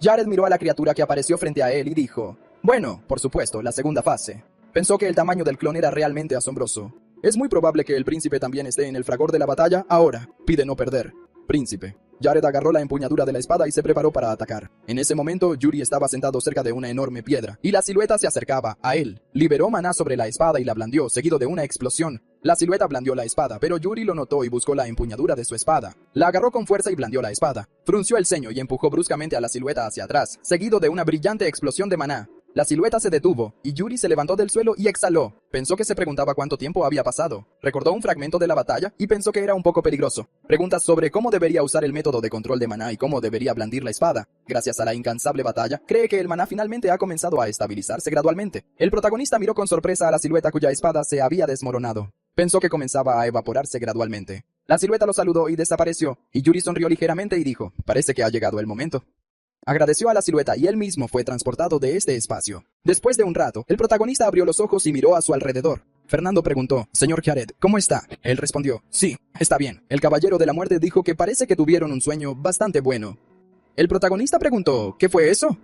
Jared miró a la criatura que apareció frente a él y dijo, bueno, por supuesto, la segunda fase. Pensó que el tamaño del clon era realmente asombroso. Es muy probable que el príncipe también esté en el fragor de la batalla ahora. Pide no perder. Príncipe. Jared agarró la empuñadura de la espada y se preparó para atacar. En ese momento, Yuri estaba sentado cerca de una enorme piedra, y la silueta se acercaba a él. Liberó maná sobre la espada y la blandió, seguido de una explosión. La silueta blandió la espada, pero Yuri lo notó y buscó la empuñadura de su espada. La agarró con fuerza y blandió la espada. Frunció el ceño y empujó bruscamente a la silueta hacia atrás, seguido de una brillante explosión de maná. La silueta se detuvo, y Yuri se levantó del suelo y exhaló. Pensó que se preguntaba cuánto tiempo había pasado. Recordó un fragmento de la batalla y pensó que era un poco peligroso. Preguntas sobre cómo debería usar el método de control de maná y cómo debería blandir la espada. Gracias a la incansable batalla, cree que el maná finalmente ha comenzado a estabilizarse gradualmente. El protagonista miró con sorpresa a la silueta cuya espada se había desmoronado. Pensó que comenzaba a evaporarse gradualmente. La silueta lo saludó y desapareció, y Yuri sonrió ligeramente y dijo, parece que ha llegado el momento. Agradeció a la silueta y él mismo fue transportado de este espacio. Después de un rato, el protagonista abrió los ojos y miró a su alrededor. Fernando preguntó, señor Jared, ¿cómo está? Él respondió, sí, está bien. El caballero de la muerte dijo que parece que tuvieron un sueño bastante bueno. El protagonista preguntó, ¿qué fue eso?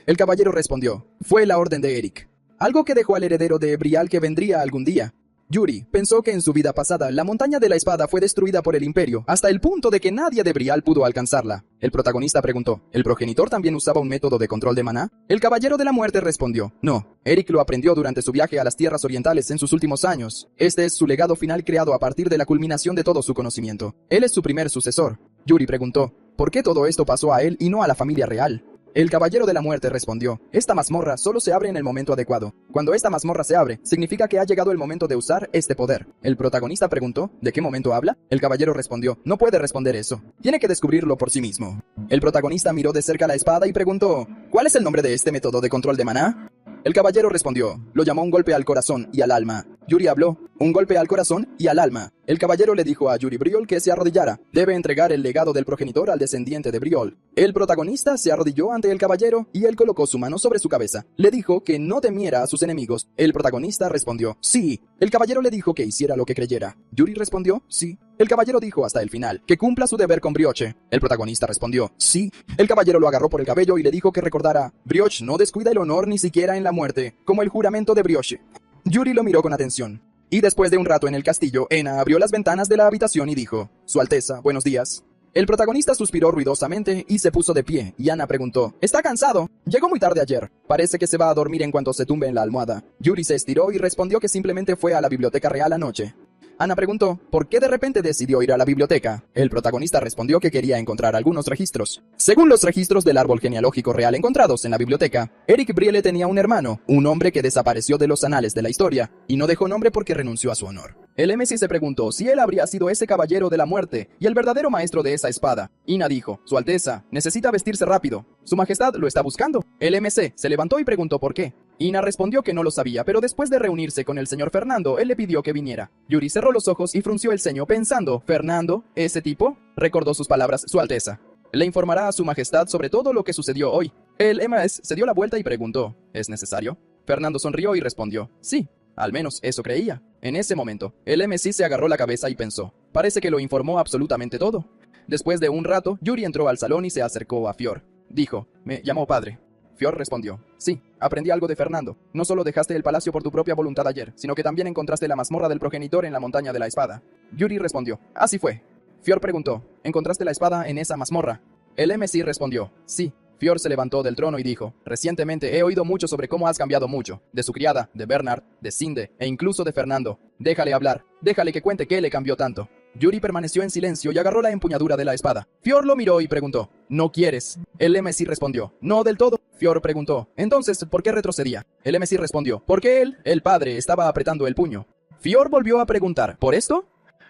El caballero respondió, fue la orden de Eric. Algo que dejó al heredero de Brial que vendría algún día. Yuri pensó que en su vida pasada la montaña de la espada fue destruida por el Imperio, hasta el punto de que nadie de Brial pudo alcanzarla. El protagonista preguntó, ¿el progenitor también usaba un método de control de maná? El caballero de la muerte respondió, no, Eric lo aprendió durante su viaje a las tierras orientales en sus últimos años. Este es su legado final creado a partir de la culminación de todo su conocimiento. Él es su primer sucesor. Yuri preguntó, ¿por qué todo esto pasó a él y no a la familia real? El caballero de la muerte respondió, esta mazmorra solo se abre en el momento adecuado. Cuando esta mazmorra se abre, significa que ha llegado el momento de usar este poder. El protagonista preguntó, ¿de qué momento habla? El caballero respondió, no puede responder eso. Tiene que descubrirlo por sí mismo. El protagonista miró de cerca la espada y preguntó, ¿cuál es el nombre de este método de control de maná? El caballero respondió, lo llamó un golpe al corazón y al alma. Yuri habló, un golpe al corazón y al alma. El caballero le dijo a Yuri Briol que se arrodillara. Debe entregar el legado del progenitor al descendiente de Briol. El protagonista se arrodilló ante el caballero y él colocó su mano sobre su cabeza. Le dijo que no temiera a sus enemigos. El protagonista respondió, sí. El caballero le dijo que hiciera lo que creyera. Yuri respondió, sí. El caballero dijo hasta el final, que cumpla su deber con Brioche. El protagonista respondió, sí. El caballero lo agarró por el cabello y le dijo que recordara, Brioche no descuida el honor ni siquiera en la muerte, como el juramento de Brioche. Yuri lo miró con atención. Y después de un rato en el castillo, Ena abrió las ventanas de la habitación y dijo, Su Alteza, buenos días. El protagonista suspiró ruidosamente y se puso de pie, y Ana preguntó, ¿está cansado? Llegó muy tarde ayer. Parece que se va a dormir en cuanto se tumbe en la almohada. Yuri se estiró y respondió que simplemente fue a la biblioteca real anoche. Ana preguntó, ¿por qué de repente decidió ir a la biblioteca? El protagonista respondió que quería encontrar algunos registros. Según los registros del árbol genealógico real encontrados en la biblioteca, Eric Brielle tenía un hermano, un hombre que desapareció de los anales de la historia, y no dejó nombre porque renunció a su honor. El MC se preguntó si él habría sido ese caballero de la muerte y el verdadero maestro de esa espada. Ina dijo, Su Alteza, necesita vestirse rápido. Su Majestad lo está buscando. El MC se levantó y preguntó por qué. Ina respondió que no lo sabía, pero después de reunirse con el señor Fernando, él le pidió que viniera. Yuri cerró los ojos y frunció el ceño pensando, ¿Fernando? ¿Ese tipo? Recordó sus palabras, Su Alteza. Le informará a su Majestad sobre todo lo que sucedió hoy. El MS se dio la vuelta y preguntó, ¿es necesario? Fernando sonrió y respondió, sí. Al menos eso creía. En ese momento, el MC se agarró la cabeza y pensó, parece que lo informó absolutamente todo. Después de un rato, Yuri entró al salón y se acercó a Fior. Dijo, me llamó padre. Fior respondió, sí, aprendí algo de Fernando. No solo dejaste el palacio por tu propia voluntad ayer, sino que también encontraste la mazmorra del progenitor en la montaña de la espada. Yuri respondió, así fue. Fior preguntó, ¿encontraste la espada en esa mazmorra? El MC respondió, sí. Fior se levantó del trono y dijo, recientemente he oído mucho sobre cómo has cambiado mucho, de su criada, de Bernard, de Sinde, e incluso de Fernando. Déjale hablar, déjale que cuente qué le cambió tanto. Yuri permaneció en silencio y agarró la empuñadura de la espada. Fior lo miró y preguntó, ¿no quieres? El MC respondió, no del todo. Fior preguntó, entonces, ¿por qué retrocedía? El MC respondió, porque él, el padre, estaba apretando el puño. Fior volvió a preguntar, ¿por esto?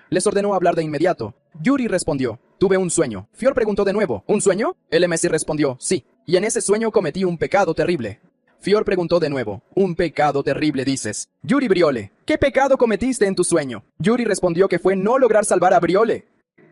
Les ordenó hablar de inmediato. Yuri respondió, tuve un sueño. Fior preguntó de nuevo, ¿un sueño? El MC respondió, sí, y en ese sueño cometí un pecado terrible. Fior preguntó de nuevo, un pecado terrible dices. Yuri Briole, ¿qué pecado cometiste en tu sueño? Yuri respondió que fue no lograr salvar a Briole.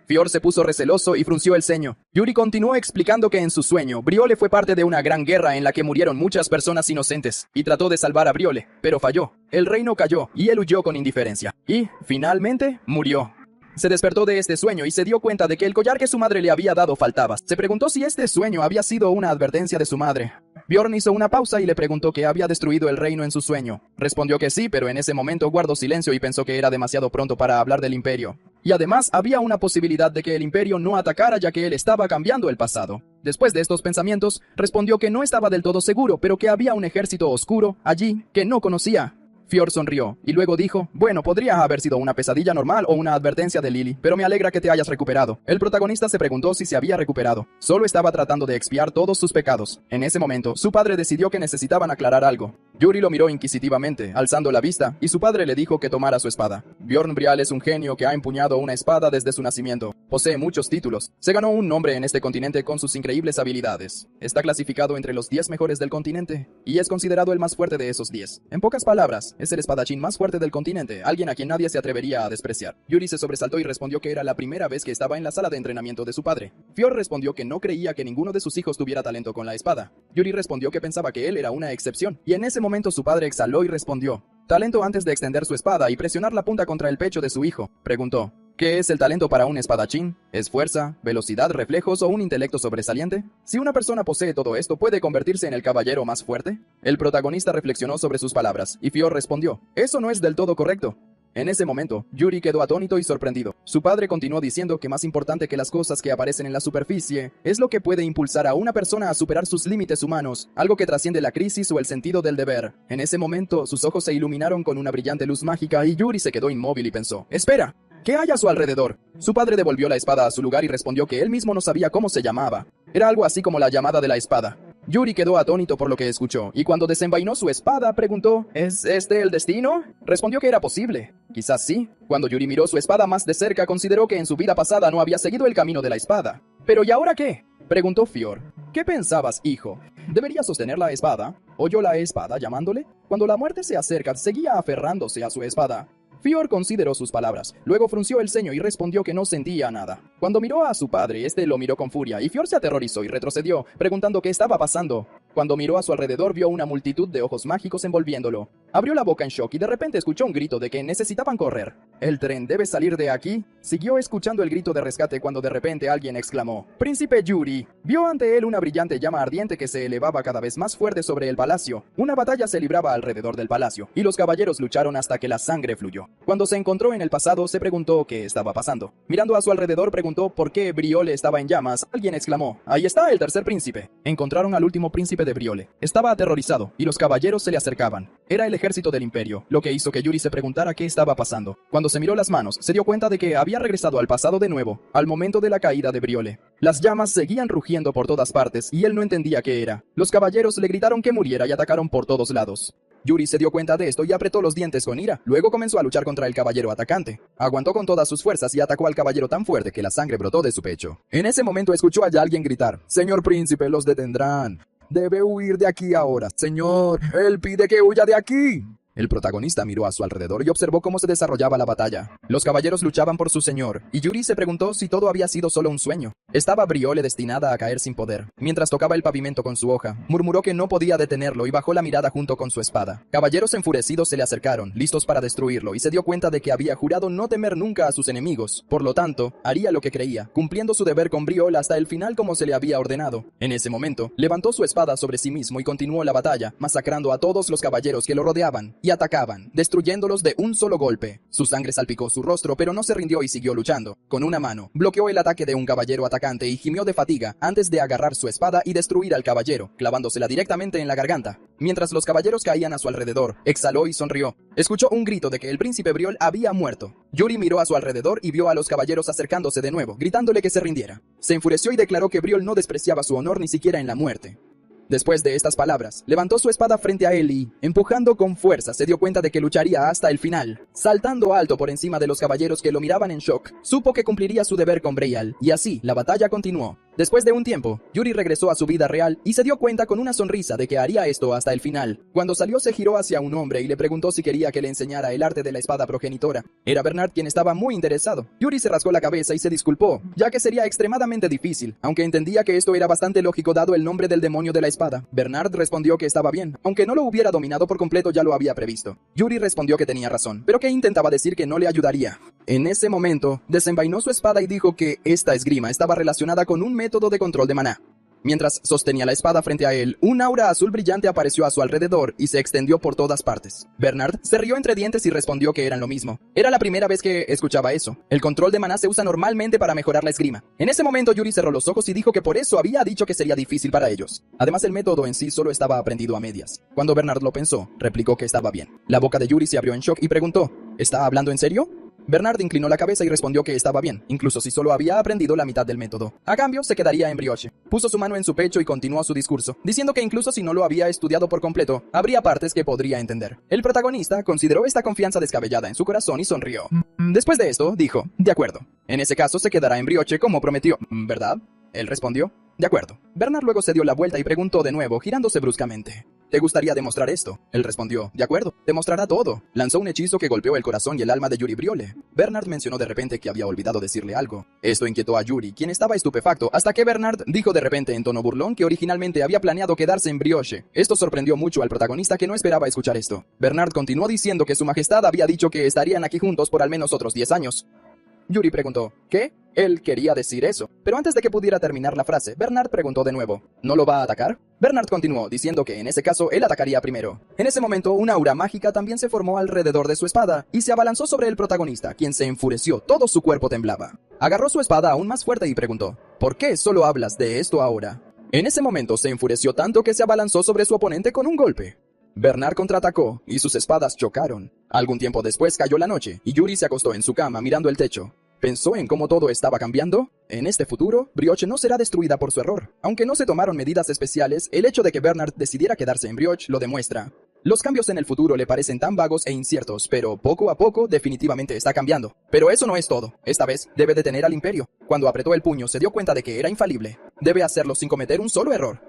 Fior se puso receloso y frunció el ceño. Yuri continuó explicando que en su sueño, Briole fue parte de una gran guerra en la que murieron muchas personas inocentes, y trató de salvar a Briole, pero falló. El reino cayó, y él huyó con indiferencia. Y, finalmente, murió. Se despertó de este sueño y se dio cuenta de que el collar que su madre le había dado faltaba. Se preguntó si este sueño había sido una advertencia de su madre. Bjorn hizo una pausa y le preguntó que había destruido el reino en su sueño. Respondió que sí, pero en ese momento guardó silencio y pensó que era demasiado pronto para hablar del imperio. Y además había una posibilidad de que el imperio no atacara ya que él estaba cambiando el pasado. Después de estos pensamientos, respondió que no estaba del todo seguro, pero que había un ejército oscuro allí que no conocía. Fior sonrió, y luego dijo, bueno, podría haber sido una pesadilla normal o una advertencia de Lily, pero me alegra que te hayas recuperado. El protagonista se preguntó si se había recuperado. Solo estaba tratando de expiar todos sus pecados. En ese momento, su padre decidió que necesitaban aclarar algo. Yuri lo miró inquisitivamente, alzando la vista, y su padre le dijo que tomara su espada. Bjorn Brial es un genio que ha empuñado una espada desde su nacimiento. Posee muchos títulos. Se ganó un nombre en este continente con sus increíbles habilidades. Está clasificado entre los 10 mejores del continente, y es considerado el más fuerte de esos 10. En pocas palabras, es el espadachín más fuerte del continente, alguien a quien nadie se atrevería a despreciar. Yuri se sobresaltó y respondió que era la primera vez que estaba en la sala de entrenamiento de su padre. Fior respondió que no creía que ninguno de sus hijos tuviera talento con la espada. Yuri respondió que pensaba que él era una excepción, y en ese momento su padre exhaló y respondió, talento antes de extender su espada y presionar la punta contra el pecho de su hijo. Preguntó, ¿qué es el talento para un espadachín? ¿Es fuerza, velocidad, reflejos o un intelecto sobresaliente? Si una persona posee todo esto, ¿puede convertirse en el caballero más fuerte? El protagonista reflexionó sobre sus palabras, y Fior respondió, eso no es del todo correcto. En ese momento, Yuri quedó atónito y sorprendido. Su padre continuó diciendo que más importante que las cosas que aparecen en la superficie, es lo que puede impulsar a una persona a superar sus límites humanos, algo que trasciende la crisis o el sentido del deber. En ese momento, sus ojos se iluminaron con una brillante luz mágica y Yuri se quedó inmóvil y pensó, ¡espera! ¿Qué hay a su alrededor? Su padre devolvió la espada a su lugar y respondió que él mismo no sabía cómo se llamaba. Era algo así como la llamada de la espada. Yuri quedó atónito por lo que escuchó, y cuando desenvainó su espada, preguntó, ¿es este el destino? Respondió que era posible. Quizás sí. Cuando Yuri miró su espada más de cerca, consideró que en su vida pasada no había seguido el camino de la espada. ¿Pero y ahora qué? Preguntó Fior. ¿Qué pensabas, hijo? ¿Debería sostener la espada? ¿Oyó la espada llamándole? Cuando la muerte se acerca, seguía aferrándose a su espada. Fior consideró sus palabras, luego frunció el ceño y respondió que no sentía nada. Cuando miró a su padre, este lo miró con furia, y Fior se aterrorizó y retrocedió, preguntando qué estaba pasando. Cuando miró a su alrededor, vio una multitud de ojos mágicos envolviéndolo. Abrió la boca en shock y de repente escuchó un grito de que necesitaban correr. «¿El tren debe salir de aquí?». Siguió escuchando el grito de rescate cuando de repente alguien exclamó: «¡Príncipe Yuri!». Vio ante él una brillante llama ardiente que se elevaba cada vez más fuerte sobre el palacio. Una batalla se libraba alrededor del palacio, y los caballeros lucharon hasta que la sangre fluyó. Cuando se encontró en el pasado, se preguntó qué estaba pasando. Mirando a su alrededor, preguntó por qué Briole estaba en llamas. Alguien exclamó: «¡Ahí está el tercer príncipe!». Encontraron al último príncipe de Briole. Estaba aterrorizado, y los caballeros se le acercaban. Era el ejército del imperio, lo que hizo que Yuri se preguntara qué estaba pasando. Cuando se miró las manos, se dio cuenta de que había regresado al pasado de nuevo, al momento de la caída de Briole. Las llamas seguían rugiendo por todas partes, y él no entendía qué era. Los caballeros le gritaron que muriera y atacaron por todos lados. Yuri se dio cuenta de esto y apretó los dientes con ira. Luego comenzó a luchar contra el caballero atacante. Aguantó con todas sus fuerzas y atacó al caballero tan fuerte que la sangre brotó de su pecho. En ese momento escuchó a alguien gritar: «Señor príncipe, los detendrán. Debe huir de aquí ahora. Señor, él pide que huya de aquí». El protagonista miró a su alrededor y observó cómo se desarrollaba la batalla. Los caballeros luchaban por su señor, y Yuri se preguntó si todo había sido solo un sueño. ¿Estaba Briole destinada a caer sin poder? Mientras tocaba el pavimento con su hoja, murmuró que no podía detenerlo y bajó la mirada junto con su espada. Caballeros enfurecidos se le acercaron, listos para destruirlo, y se dio cuenta de que había jurado no temer nunca a sus enemigos. Por lo tanto, haría lo que creía, cumpliendo su deber con Briole hasta el final como se le había ordenado. En ese momento, levantó su espada sobre sí mismo y continuó la batalla, masacrando a todos los caballeros que lo rodeaban y atacaban, destruyéndolos de un solo golpe. Su sangre salpicó su rostro, pero no se rindió y siguió luchando. Con una mano, bloqueó el ataque de un caballero atacante y gimió de fatiga antes de agarrar su espada y destruir al caballero, clavándosela directamente en la garganta. Mientras los caballeros caían a su alrededor, exhaló y sonrió. Escuchó un grito de que el príncipe Briole había muerto. Yuri miró a su alrededor y vio a los caballeros acercándose de nuevo, gritándole que se rindiera. Se enfureció y declaró que Briole no despreciaba su honor ni siquiera en la muerte. Después de estas palabras, levantó su espada frente a él y, empujando con fuerza, se dio cuenta de que lucharía hasta el final. Saltando alto por encima de los caballeros que lo miraban en shock, supo que cumpliría su deber con Brial, y así, la batalla continuó. Después de un tiempo, Yuri regresó a su vida real y se dio cuenta con una sonrisa de que haría esto hasta el final. Cuando salió, se giró hacia un hombre y le preguntó si quería que le enseñara el arte de la espada progenitora. Era Bernard quien estaba muy interesado. Yuri se rascó la cabeza y se disculpó, ya que sería extremadamente difícil, aunque entendía que esto era bastante lógico dado el nombre del demonio de la espada. Bernard respondió que estaba bien, aunque no lo hubiera dominado por completo, ya lo había previsto. Yuri respondió que tenía razón, pero que intentaba decir que no le ayudaría. En ese momento, desenvainó su espada y dijo que esta esgrima estaba relacionada con un método de control de maná. Mientras sostenía la espada frente a él, un aura azul brillante apareció a su alrededor y se extendió por todas partes. Bernard se rió entre dientes y respondió que eran lo mismo. Era la primera vez que escuchaba eso. El control de maná se usa normalmente para mejorar la esgrima. En ese momento Yuri cerró los ojos y dijo que por eso había dicho que sería difícil para ellos. Además, el método en sí solo estaba aprendido a medias. Cuando Bernard lo pensó, replicó que estaba bien. La boca de Yuri se abrió en shock y preguntó: ¿está hablando en serio? Bernard inclinó la cabeza y respondió que estaba bien, incluso si solo había aprendido la mitad del método. A cambio, se quedaría en brioche. Puso su mano en su pecho y continuó su discurso, diciendo que incluso si no lo había estudiado por completo, habría partes que podría entender. El protagonista consideró esta confianza descabellada en su corazón y sonrió. Después de esto, dijo: de acuerdo. En ese caso, se quedará en brioche como prometió, ¿verdad? Él respondió: de acuerdo. Bernard luego se dio la vuelta y preguntó de nuevo, girándose bruscamente: ¿te gustaría demostrar esto? Él respondió: de acuerdo, demostrará todo. Lanzó un hechizo que golpeó el corazón y el alma de Yuri Briole. Bernard mencionó de repente que había olvidado decirle algo. Esto inquietó a Yuri, quien estaba estupefacto, hasta que Bernard dijo de repente en tono burlón que originalmente había planeado quedarse en brioche. Esto sorprendió mucho al protagonista, que no esperaba escuchar esto. Bernard continuó diciendo que su majestad había dicho que estarían aquí juntos por al menos otros 10 años. Yuri preguntó: ¿qué? Él quería decir eso, pero antes de que pudiera terminar la frase, Bernard preguntó de nuevo: ¿no lo va a atacar? Bernard continuó, diciendo que en ese caso él atacaría primero. En ese momento, una aura mágica también se formó alrededor de su espada y se abalanzó sobre el protagonista, quien se enfureció, todo su cuerpo temblaba. Agarró su espada aún más fuerte y preguntó: ¿por qué solo hablas de esto ahora? En ese momento se enfureció tanto que se abalanzó sobre su oponente con un golpe. Bernard contraatacó y sus espadas chocaron. Algún tiempo después cayó la noche y Yuri se acostó en su cama mirando el techo. ¿Pensó en cómo todo estaba cambiando? En este futuro, Brioche no será destruida por su error. Aunque no se tomaron medidas especiales, el hecho de que Bernard decidiera quedarse en Brioche lo demuestra. Los cambios en el futuro le parecen tan vagos e inciertos, pero poco a poco definitivamente está cambiando. Pero eso no es todo. Esta vez debe detener al imperio. Cuando apretó el puño se dio cuenta de que era infalible. Debe hacerlo sin cometer un solo error.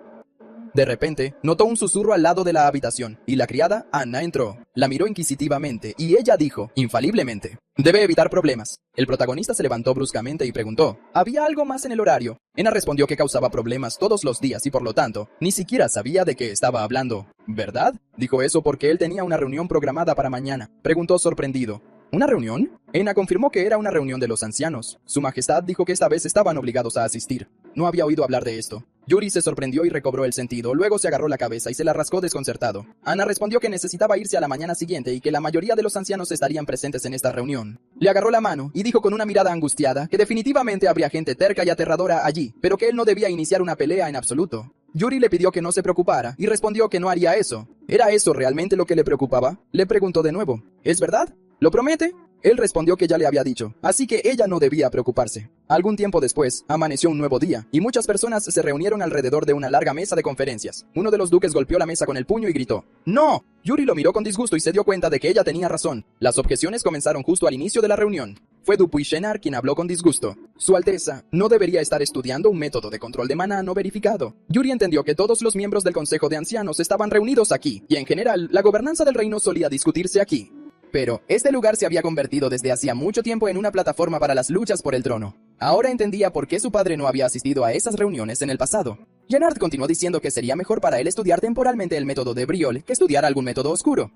De repente, notó un susurro al lado de la habitación, y la criada, Anna, entró. La miró inquisitivamente, y ella dijo, infaliblemente, debe evitar problemas. El protagonista se levantó bruscamente y preguntó, ¿había algo más en el horario? Anna respondió que causaba problemas todos los días y por lo tanto, ni siquiera sabía de qué estaba hablando. ¿Verdad? Dijo eso porque él tenía una reunión programada para mañana. Preguntó sorprendido. ¿Una reunión? Anna confirmó que era una reunión de los ancianos. Su majestad dijo que esta vez estaban obligados a asistir. No había oído hablar de esto. Yuri se sorprendió y recobró el sentido, luego se agarró la cabeza y se la rascó desconcertado. Anna respondió que necesitaba irse a la mañana siguiente y que la mayoría de los ancianos estarían presentes en esta reunión. Le agarró la mano y dijo con una mirada angustiada que definitivamente habría gente terca y aterradora allí, pero que él no debía iniciar una pelea en absoluto. Yuri le pidió que no se preocupara y respondió que no haría eso. ¿Era eso realmente lo que le preocupaba? Le preguntó de nuevo. ¿Es verdad? ¿Lo promete? Él respondió que ya le había dicho, así que ella no debía preocuparse. Algún tiempo después, amaneció un nuevo día, y muchas personas se reunieron alrededor de una larga mesa de conferencias. Uno de los duques golpeó la mesa con el puño y gritó, ¡No! Yuri lo miró con disgusto y se dio cuenta de que ella tenía razón. Las objeciones comenzaron justo al inicio de la reunión. Fue Dupuy Shenar quien habló con disgusto. Su Alteza no debería estar estudiando un método de control de maná no verificado. Yuri entendió que todos los miembros del Consejo de Ancianos estaban reunidos aquí, y en general, la gobernanza del reino solía discutirse aquí. Pero este lugar se había convertido desde hacía mucho tiempo en una plataforma para las luchas por el trono. Ahora entendía por qué su padre no había asistido a esas reuniones en el pasado. Jenard continuó diciendo que sería mejor para él estudiar temporalmente el método de Briol que estudiar algún método oscuro.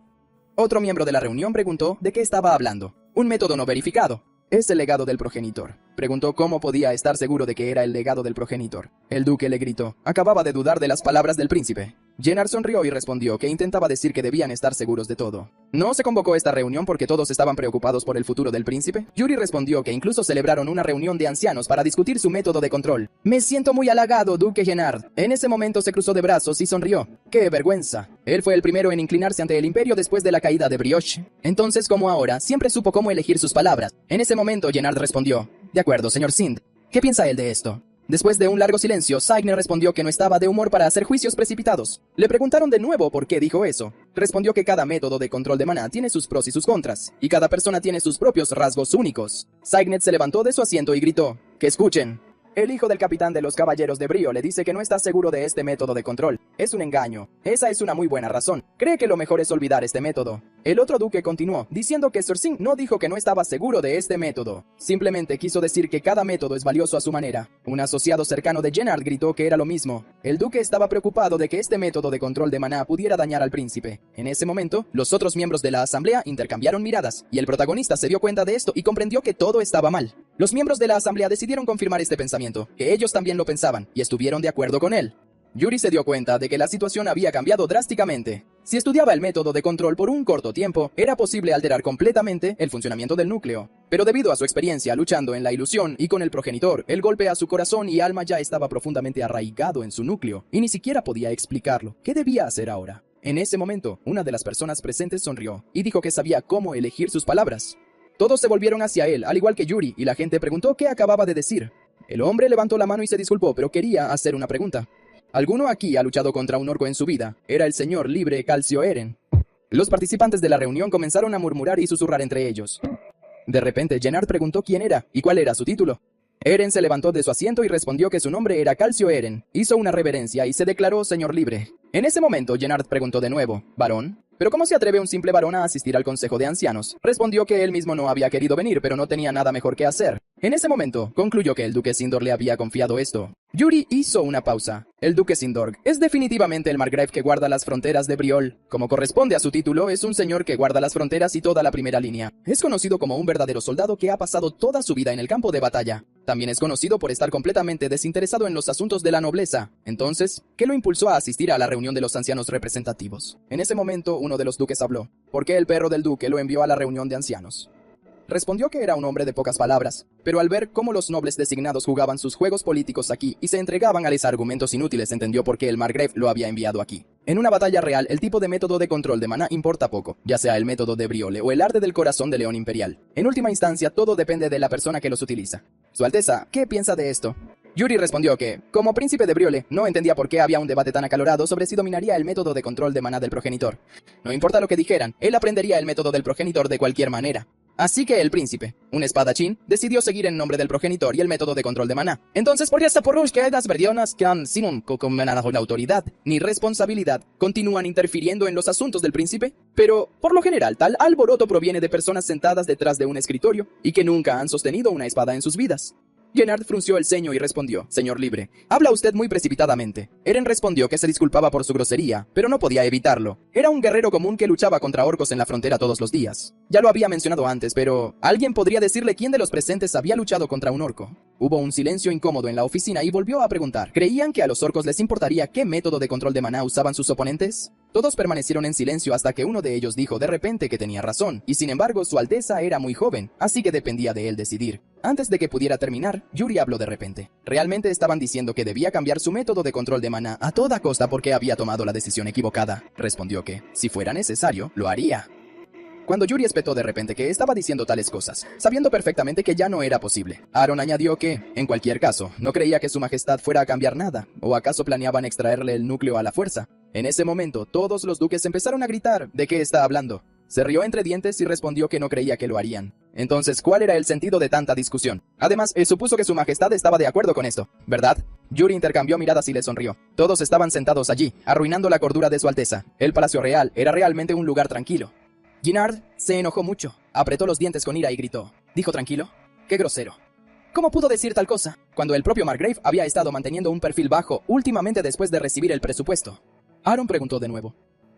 Otro miembro de la reunión preguntó de qué estaba hablando. Un método no verificado. Es el legado del progenitor. Preguntó cómo podía estar seguro de que era el legado del progenitor. El duque le gritó. Acababa de dudar de las palabras del príncipe. Jenard sonrió y respondió que intentaba decir que debían estar seguros de todo. ¿No se convocó esta reunión porque todos estaban preocupados por el futuro del príncipe? Yuri respondió que incluso celebraron una reunión de ancianos para discutir su método de control. Me siento muy halagado, duque Jenard. En ese momento se cruzó de brazos y sonrió. ¡Qué vergüenza! Él fue el primero en inclinarse ante el imperio después de la caída de Brioche. Entonces, como ahora, siempre supo cómo elegir sus palabras. En ese momento, Jenard respondió. De acuerdo, señor Sind. ¿Qué piensa él de esto? Después de un largo silencio, Saigner respondió que no estaba de humor para hacer juicios precipitados. Le preguntaron de nuevo por qué dijo eso. Respondió que cada método de control de maná tiene sus pros y sus contras, y cada persona tiene sus propios rasgos únicos. Saigner se levantó de su asiento y gritó, ¡que escuchen! El hijo del capitán de los caballeros de Brío le dice que no está seguro de este método de control. Es un engaño. Esa es una muy buena razón. Cree que lo mejor es olvidar este método. El otro duque continuó, diciendo que Sorsing no dijo que no estaba seguro de este método. Simplemente quiso decir que cada método es valioso a su manera. Un asociado cercano de Jenard gritó que era lo mismo. El duque estaba preocupado de que este método de control de maná pudiera dañar al príncipe. En ese momento, los otros miembros de la asamblea intercambiaron miradas, y el protagonista se dio cuenta de esto y comprendió que todo estaba mal. Los miembros de la asamblea decidieron confirmar este pensamiento, que ellos también lo pensaban, y estuvieron de acuerdo con él. Yuri se dio cuenta de que la situación había cambiado drásticamente. Si estudiaba el método de control por un corto tiempo, era posible alterar completamente el funcionamiento del núcleo. Pero debido a su experiencia luchando en la ilusión y con el progenitor, el golpe a su corazón y alma ya estaba profundamente arraigado en su núcleo, y ni siquiera podía explicarlo. ¿Qué debía hacer ahora? En ese momento, una de las personas presentes sonrió, y dijo que sabía cómo elegir sus palabras. Todos se volvieron hacia él, al igual que Yuri, y la gente preguntó qué acababa de decir. El hombre levantó la mano y se disculpó, pero quería hacer una pregunta. ¿Alguno aquí ha luchado contra un orco en su vida? Era el señor libre Calcio Eren. Los participantes de la reunión comenzaron a murmurar y susurrar entre ellos. De repente, Jenard preguntó quién era y cuál era su título. Eren se levantó de su asiento y respondió que su nombre era Calcio Eren. Hizo una reverencia y se declaró señor libre. En ese momento, Jenard preguntó de nuevo, ¿varón? ¿Pero cómo se atreve un simple varón a asistir al consejo de ancianos? Respondió que él mismo no había querido venir, pero no tenía nada mejor que hacer. En ese momento, concluyó que el duque Sindor le había confiado esto. Yuri hizo una pausa. El duque Sindorg es definitivamente el margrave que guarda las fronteras de Briol. Como corresponde a su título, es un señor que guarda las fronteras y toda la primera línea. Es conocido como un verdadero soldado que ha pasado toda su vida en el campo de batalla. También es conocido por estar completamente desinteresado en los asuntos de la nobleza. Entonces, ¿qué lo impulsó a asistir a la reunión de los ancianos representativos? En ese momento, uno de los duques habló. ¿Por qué el perro del duque lo envió a la reunión de ancianos? Respondió que era un hombre de pocas palabras, pero al ver cómo los nobles designados jugaban sus juegos políticos aquí y se entregaban a los argumentos inútiles, entendió por qué el margrave lo había enviado aquí. En una batalla real, el tipo de método de control de maná importa poco, ya sea el método de Briole o el arte del corazón de león imperial. En última instancia, todo depende de la persona que los utiliza. Su Alteza, ¿qué piensa de esto? Yuri respondió que, como príncipe de Briole, no entendía por qué había un debate tan acalorado sobre si dominaría el método de control de maná del progenitor. No importa lo que dijeran, él aprendería el método del progenitor de cualquier manera. Así que el príncipe, un espadachín, decidió seguir en nombre del progenitor y el método de control de maná. Entonces, por esta por que las personas que han sin un la autoridad ni responsabilidad continúan interfiriendo en los asuntos del príncipe. Pero, por lo general, tal alboroto proviene de personas sentadas detrás de un escritorio y que nunca han sostenido una espada en sus vidas. Gennard frunció el ceño y respondió: Señor Libre, habla usted muy precipitadamente. Eren respondió que se disculpaba por su grosería, pero no podía evitarlo. Era un guerrero común que luchaba contra orcos en la frontera todos los días. Ya lo había mencionado antes, pero ¿alguien podría decirle quién de los presentes había luchado contra un orco? Hubo un silencio incómodo en la oficina y volvió a preguntar: ¿creían que a los orcos les importaría qué método de control de maná usaban sus oponentes? Todos permanecieron en silencio hasta que uno de ellos dijo de repente que tenía razón, y sin embargo su Alteza era muy joven, así que dependía de él decidir. Antes de que pudiera terminar, Yuri habló de repente. Realmente estaban diciendo que debía cambiar su método de control de maná a toda costa porque había tomado la decisión equivocada. Respondió que, si fuera necesario, lo haría. Cuando Yuri espetó de repente que estaba diciendo tales cosas, sabiendo perfectamente que ya no era posible, Aaron añadió que, en cualquier caso, no creía que su majestad fuera a cambiar nada, o acaso planeaban extraerle el núcleo a la fuerza. En ese momento, todos los duques empezaron a gritar: ¿de qué está hablando? Se rió entre dientes y respondió que no creía que lo harían. Entonces, ¿cuál era el sentido de tanta discusión? Además, supuso que su majestad estaba de acuerdo con esto, ¿verdad? Yuri intercambió miradas y le sonrió. Todos estaban sentados allí, arruinando la cordura de su Alteza. El Palacio Real era realmente un lugar tranquilo. Gennard se enojó mucho, apretó los dientes con ira y gritó: ¿dijo tranquilo? ¡Qué grosero! ¿Cómo pudo decir tal cosa? Cuando el propio Margrave había estado manteniendo un perfil bajo últimamente después de recibir el presupuesto. Aaron preguntó de nuevo: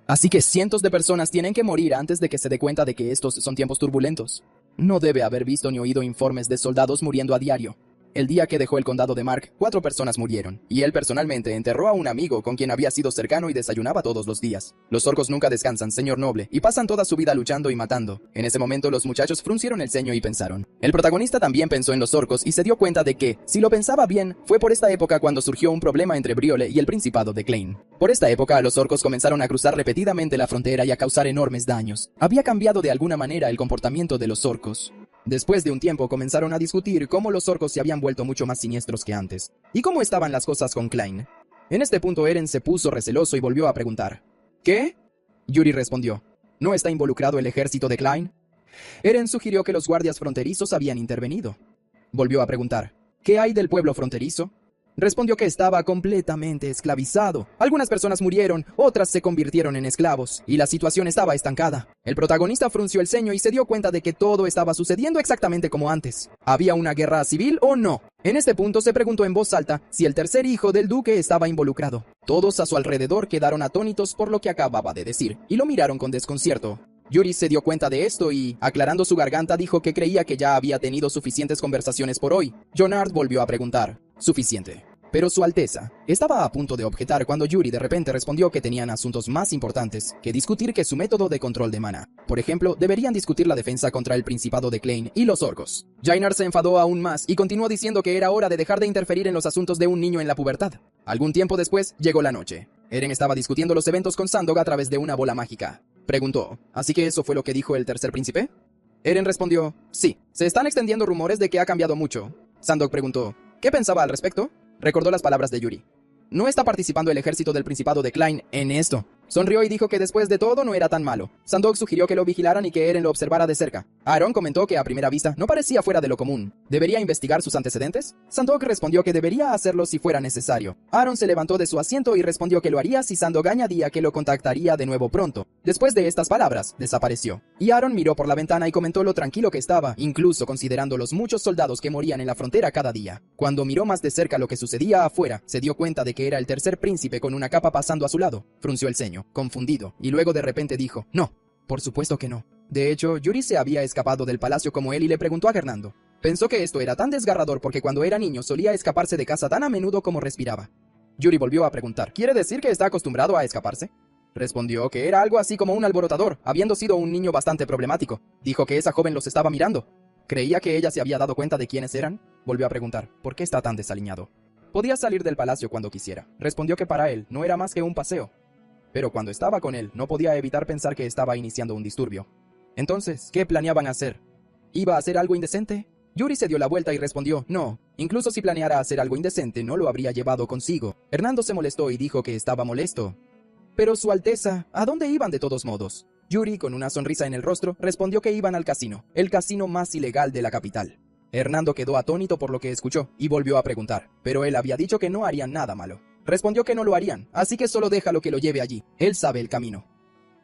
Así que cientos de personas tienen que morir antes de que se dé cuenta de que estos son tiempos turbulentos. No debe haber visto ni oído informes de soldados muriendo a diario. El día que dejó el condado de Mark, 4 personas murieron, y él personalmente enterró a un amigo con quien había sido cercano y desayunaba todos los días. Los orcos nunca descansan, señor noble, y pasan toda su vida luchando y matando. En ese momento los muchachos fruncieron el ceño y pensaron. El protagonista también pensó en los orcos y se dio cuenta de que, si lo pensaba bien, fue por esta época cuando surgió un problema entre Briole y el Principado de Klein. Por esta época, los orcos comenzaron a cruzar repetidamente la frontera y a causar enormes daños. Había cambiado de alguna manera el comportamiento de los orcos. Después de un tiempo comenzaron a discutir cómo los orcos se habían vuelto mucho más siniestros que antes, y cómo estaban las cosas con Klein. En este punto Eren se puso receloso y volvió a preguntar: ¿qué? Yuri respondió: ¿no está involucrado el ejército de Klein? Eren sugirió que los guardias fronterizos habían intervenido. Volvió a preguntar: ¿qué hay del pueblo fronterizo? Respondió que estaba completamente esclavizado. Algunas personas murieron, otras se convirtieron en esclavos, y la situación estaba estancada. El protagonista frunció el ceño y se dio cuenta de que todo estaba sucediendo exactamente como antes. ¿Había una guerra civil o no? En este punto se preguntó en voz alta si el tercer hijo del duque estaba involucrado. Todos a su alrededor quedaron atónitos por lo que acababa de decir, y lo miraron con desconcierto. Yuri se dio cuenta de esto y, aclarando su garganta, dijo que creía que ya había tenido suficientes conversaciones por hoy. Gennard volvió a preguntar: ¿suficiente? Pero su Alteza estaba a punto de objetar cuando Yuri de repente respondió que tenían asuntos más importantes que discutir que su método de control de maná. Por ejemplo, deberían discutir la defensa contra el Principado de Klein y los orcos. Gennard se enfadó aún más y continuó diciendo que era hora de dejar de interferir en los asuntos de un niño en la pubertad. Algún tiempo después, llegó la noche. Eren estaba discutiendo los eventos con Sandog a través de una bola mágica. Preguntó: ¿así que eso fue lo que dijo el tercer príncipe? Eren respondió: sí, se están extendiendo rumores de que ha cambiado mucho. Sandog preguntó: ¿qué pensaba al respecto? Recordó las palabras de Yuri. No está participando el ejército del Principado de Klein en esto. Sonrió y dijo que después de todo no era tan malo. Sandog sugirió que lo vigilaran y que Eren lo observara de cerca. Aaron comentó que a primera vista no parecía fuera de lo común. ¿Debería investigar sus antecedentes? Sandog respondió que debería hacerlo si fuera necesario. Aaron se levantó de su asiento y respondió que lo haría si Sandog añadía que lo contactaría de nuevo pronto. Después de estas palabras, desapareció. Y Aaron miró por la ventana y comentó lo tranquilo que estaba, incluso considerando los muchos soldados que morían en la frontera cada día. Cuando miró más de cerca lo que sucedía afuera, se dio cuenta de que era el tercer príncipe con una capa pasando a su lado. Frunció el ceño, confundido, y luego de repente dijo: no, por supuesto que no. De hecho, Yuri se había escapado del palacio como él y le preguntó a Hernando. Pensó que esto era tan desgarrador porque cuando era niño solía escaparse de casa tan a menudo como respiraba. Yuri volvió a preguntar: ¿quiere decir que está acostumbrado a escaparse? Respondió que era algo así como un alborotador, habiendo sido un niño bastante problemático. Dijo que esa joven los estaba mirando. ¿Creía que ella se había dado cuenta de quiénes eran? Volvió a preguntar: ¿por qué está tan desaliñado? Podía salir del palacio cuando quisiera. Respondió que para él no era más que un paseo. Pero cuando estaba con él, no podía evitar pensar que estaba iniciando un disturbio. Entonces, ¿qué planeaban hacer? ¿Iba a hacer algo indecente? Yuri se dio la vuelta y respondió: no, incluso si planeara hacer algo indecente, no lo habría llevado consigo. Hernando se molestó y dijo que estaba molesto. Pero su Alteza, ¿a dónde iban de todos modos? Yuri, con una sonrisa en el rostro, respondió que iban al casino, el casino más ilegal de la capital. Hernando quedó atónito por lo que escuchó y volvió a preguntar, pero él había dicho que no harían nada malo. Respondió que no lo harían, así que solo déjalo que lo lleve allí, él sabe el camino.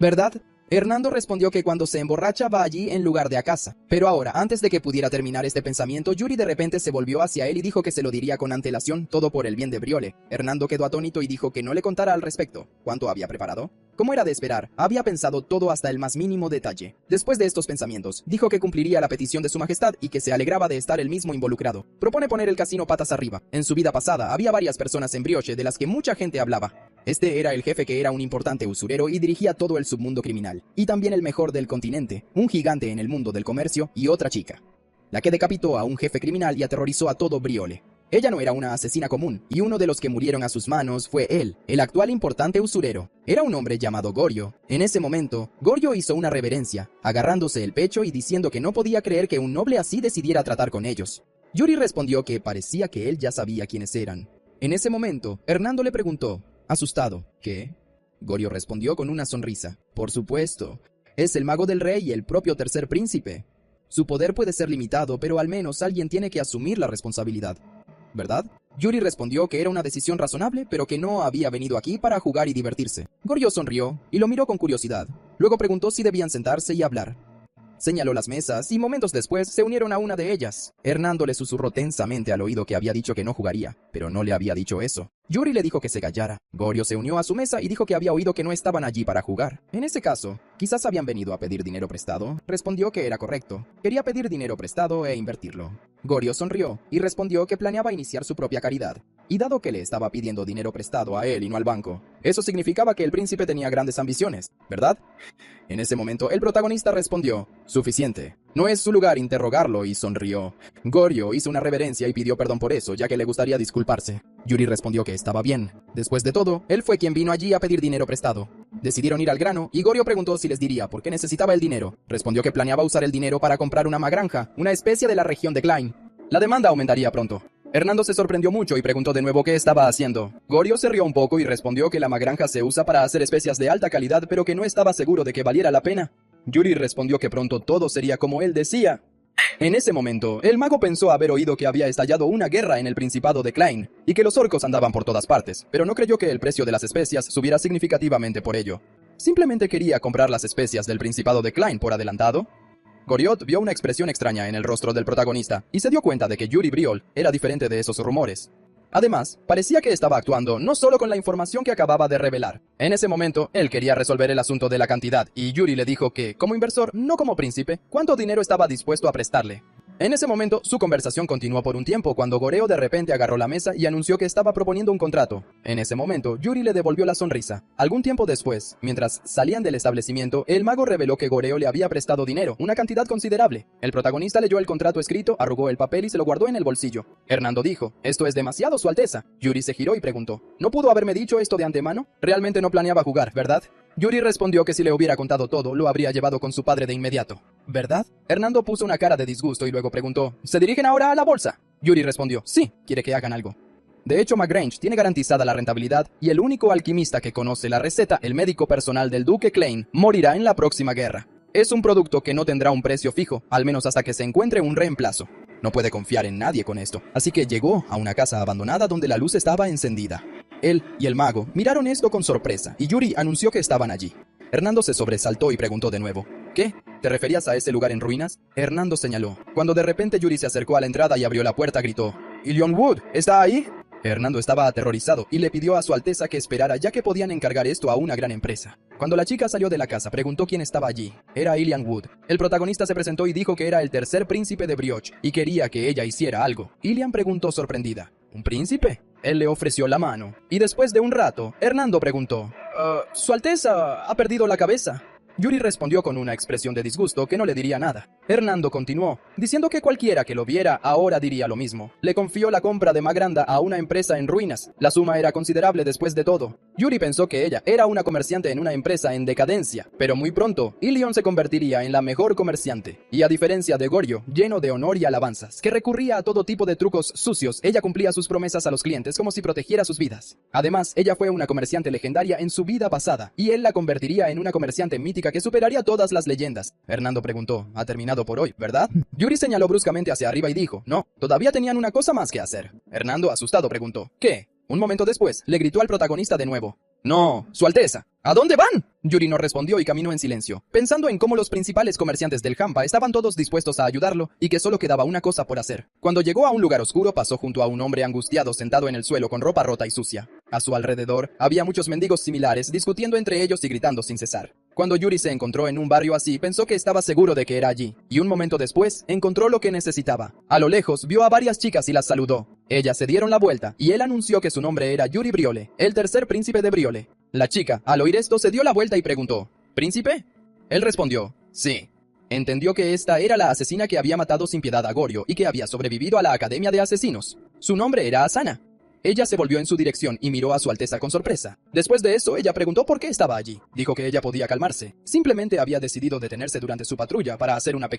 ¿Verdad? Hernando respondió que cuando se emborracha va allí en lugar de a casa. Pero ahora, antes de que pudiera terminar este pensamiento, Yuri de repente se volvió hacia él y dijo que se lo diría con antelación, todo por el bien de Briole. Hernando quedó atónito y dijo que no le contara al respecto. ¿Cuánto había preparado? Como era de esperar, había pensado todo hasta el más mínimo detalle. Después de estos pensamientos, dijo que cumpliría la petición de su majestad y que se alegraba de estar él mismo involucrado. Propone poner el casino patas arriba. En su vida pasada, había varias personas en Brioche de las que mucha gente hablaba. Este era el jefe que era un importante usurero y dirigía todo el submundo criminal. Y también el mejor del continente, un gigante en el mundo del comercio y otra chica, la que decapitó a un jefe criminal y aterrorizó a todo Briole. Ella no era una asesina común, y uno de los que murieron a sus manos fue él, el actual importante usurero. Era un hombre llamado Gorio. En ese momento, Gorio hizo una reverencia, agarrándose el pecho y diciendo que no podía creer que un noble así decidiera tratar con ellos. Yuri respondió que parecía que él ya sabía quiénes eran. En ese momento, Hernando le preguntó, asustado, ¿qué? Gorio respondió con una sonrisa. Por supuesto, es el mago del rey y el propio tercer príncipe. Su poder puede ser limitado, pero al menos alguien tiene que asumir la responsabilidad. ¿Verdad? Yuri respondió que era una decisión razonable, pero que no había venido aquí para jugar y divertirse. Gorio sonrió y lo miró con curiosidad. Luego preguntó si debían sentarse y hablar. Señaló las mesas y momentos después se unieron a una de ellas. Hernando le susurró tensamente al oído que había dicho que no jugaría, pero no le había dicho eso. Yuri le dijo que se callara. Gorio se unió a su mesa y dijo que había oído que no estaban allí para jugar. En ese caso, quizás habían venido a pedir dinero prestado. Respondió que era correcto. Quería pedir dinero prestado e invertirlo. Gorio sonrió y respondió que planeaba iniciar su propia caridad. Y dado que le estaba pidiendo dinero prestado a él y no al banco, eso significaba que el príncipe tenía grandes ambiciones, ¿verdad? En ese momento, el protagonista respondió, suficiente. No es su lugar interrogarlo, y sonrió. Gorio hizo una reverencia y pidió perdón por eso, ya que le gustaría disculparse. Yuri respondió que estaba bien. Después de todo, él fue quien vino allí a pedir dinero prestado. Decidieron ir al grano, y Gorio preguntó si les diría por qué necesitaba el dinero. Respondió que planeaba usar el dinero para comprar una magranja, una especie de la región de Klein. La demanda aumentaría pronto. Hernando se sorprendió mucho y preguntó de nuevo qué estaba haciendo. Gorio se rió un poco y respondió que la magranja se usa para hacer especias de alta calidad, pero que no estaba seguro de que valiera la pena. Yuri respondió que pronto todo sería como él decía. En ese momento, el mago pensó haber oído que había estallado una guerra en el Principado de Klein, y que los orcos andaban por todas partes, pero no creyó que el precio de las especias subiera significativamente por ello. Simplemente quería comprar las especias del Principado de Klein por adelantado. Goriot vio una expresión extraña en el rostro del protagonista y se dio cuenta de que Yuri Briol era diferente de esos rumores. Además, parecía que estaba actuando no solo con la información que acababa de revelar. En ese momento, él quería resolver el asunto de la cantidad y Yuri le dijo que, como inversor, no como príncipe, cuánto dinero estaba dispuesto a prestarle. En ese momento, su conversación continuó por un tiempo cuando Goreo de repente agarró la mesa y anunció que estaba proponiendo un contrato. En ese momento, Yuri le devolvió la sonrisa. Algún tiempo después, mientras salían del establecimiento, el mago reveló que Goreo le había prestado dinero, una cantidad considerable. El protagonista leyó el contrato escrito, arrugó el papel y se lo guardó en el bolsillo. Hernando dijo, «Esto es demasiado, Su Alteza». Yuri se giró y preguntó, «¿No pudo haberme dicho esto de antemano? Realmente no planeaba jugar, ¿verdad?» Yuri respondió que si le hubiera contado todo, lo habría llevado con su padre de inmediato. ¿Verdad? Hernando puso una cara de disgusto y luego preguntó, ¿se dirigen ahora a la bolsa? Yuri respondió, sí, quiere que hagan algo. De hecho, McGrange tiene garantizada la rentabilidad y el único alquimista que conoce la receta, el médico personal del duque Klein, morirá en la próxima guerra. Es un producto que no tendrá un precio fijo, al menos hasta que se encuentre un reemplazo. No puede confiar en nadie con esto, así que llegó a una casa abandonada donde la luz estaba encendida. Él y el mago miraron esto con sorpresa y Yuri anunció que estaban allí. Hernando se sobresaltó y preguntó de nuevo, ¿qué? ¿Te referías a ese lugar en ruinas? Hernando señaló. Cuando de repente Yuri se acercó a la entrada y abrió la puerta, gritó, ¿Ilion Wood está ahí? Hernando estaba aterrorizado y le pidió a Su Alteza que esperara ya que podían encargar esto a una gran empresa. Cuando la chica salió de la casa, preguntó quién estaba allí. Era Ilian Wood. El protagonista se presentó y dijo que era el tercer príncipe de Brioche y quería que ella hiciera algo. Ilian preguntó sorprendida, ¿un príncipe? Él le ofreció la mano. Y después de un rato, Hernando preguntó, Su Alteza ha perdido la cabeza. Yuri respondió con una expresión de disgusto que no le diría nada. Hernando continuó, diciendo que cualquiera que lo viera ahora diría lo mismo. Le confió la compra de Magranda a una empresa en ruinas. La suma era considerable después de todo. Yuri pensó que ella era una comerciante en una empresa en decadencia, pero muy pronto, Ilion se convertiría en la mejor comerciante. Y a diferencia de Goryo, lleno de honor y alabanzas, que recurría a todo tipo de trucos sucios, ella cumplía sus promesas a los clientes como si protegiera sus vidas. Además, ella fue una comerciante legendaria en su vida pasada, y él la convertiría en una comerciante mítica que superaría todas las leyendas. Hernando preguntó, ¿ha terminado por hoy, verdad? Yuri señaló bruscamente hacia arriba y dijo, no, todavía tenían una cosa más que hacer. Hernando, asustado, preguntó, ¿qué? Un momento después, le gritó al protagonista de nuevo. No, Su Alteza. ¿A dónde van? Yuri no respondió y caminó en silencio, pensando en cómo los principales comerciantes del Hampa estaban todos dispuestos a ayudarlo y que solo quedaba una cosa por hacer. Cuando llegó a un lugar oscuro, pasó junto a un hombre angustiado sentado en el suelo con ropa rota y sucia. A su alrededor, había muchos mendigos similares discutiendo entre ellos y gritando sin cesar. Cuando Yuri se encontró en un barrio así, pensó que estaba seguro de que era allí, y un momento después, encontró lo que necesitaba. A lo lejos, vio a varias chicas y las saludó. Ellas se dieron la vuelta, y él anunció que su nombre era Yuri Briole, el tercer príncipe de Briole. La chica, al oír esto, se dio la vuelta y preguntó, ¿príncipe? Él respondió, sí. Entendió que esta era la asesina que había matado sin piedad a Goryo y que había sobrevivido a la Academia de Asesinos. Su nombre era Asana. Ella se volvió en su dirección y miró a Su Alteza con sorpresa. Después de eso, ella preguntó por qué estaba allí. Dijo que ella podía calmarse. Simplemente había decidido detenerse durante su patrulla para hacer una pequeña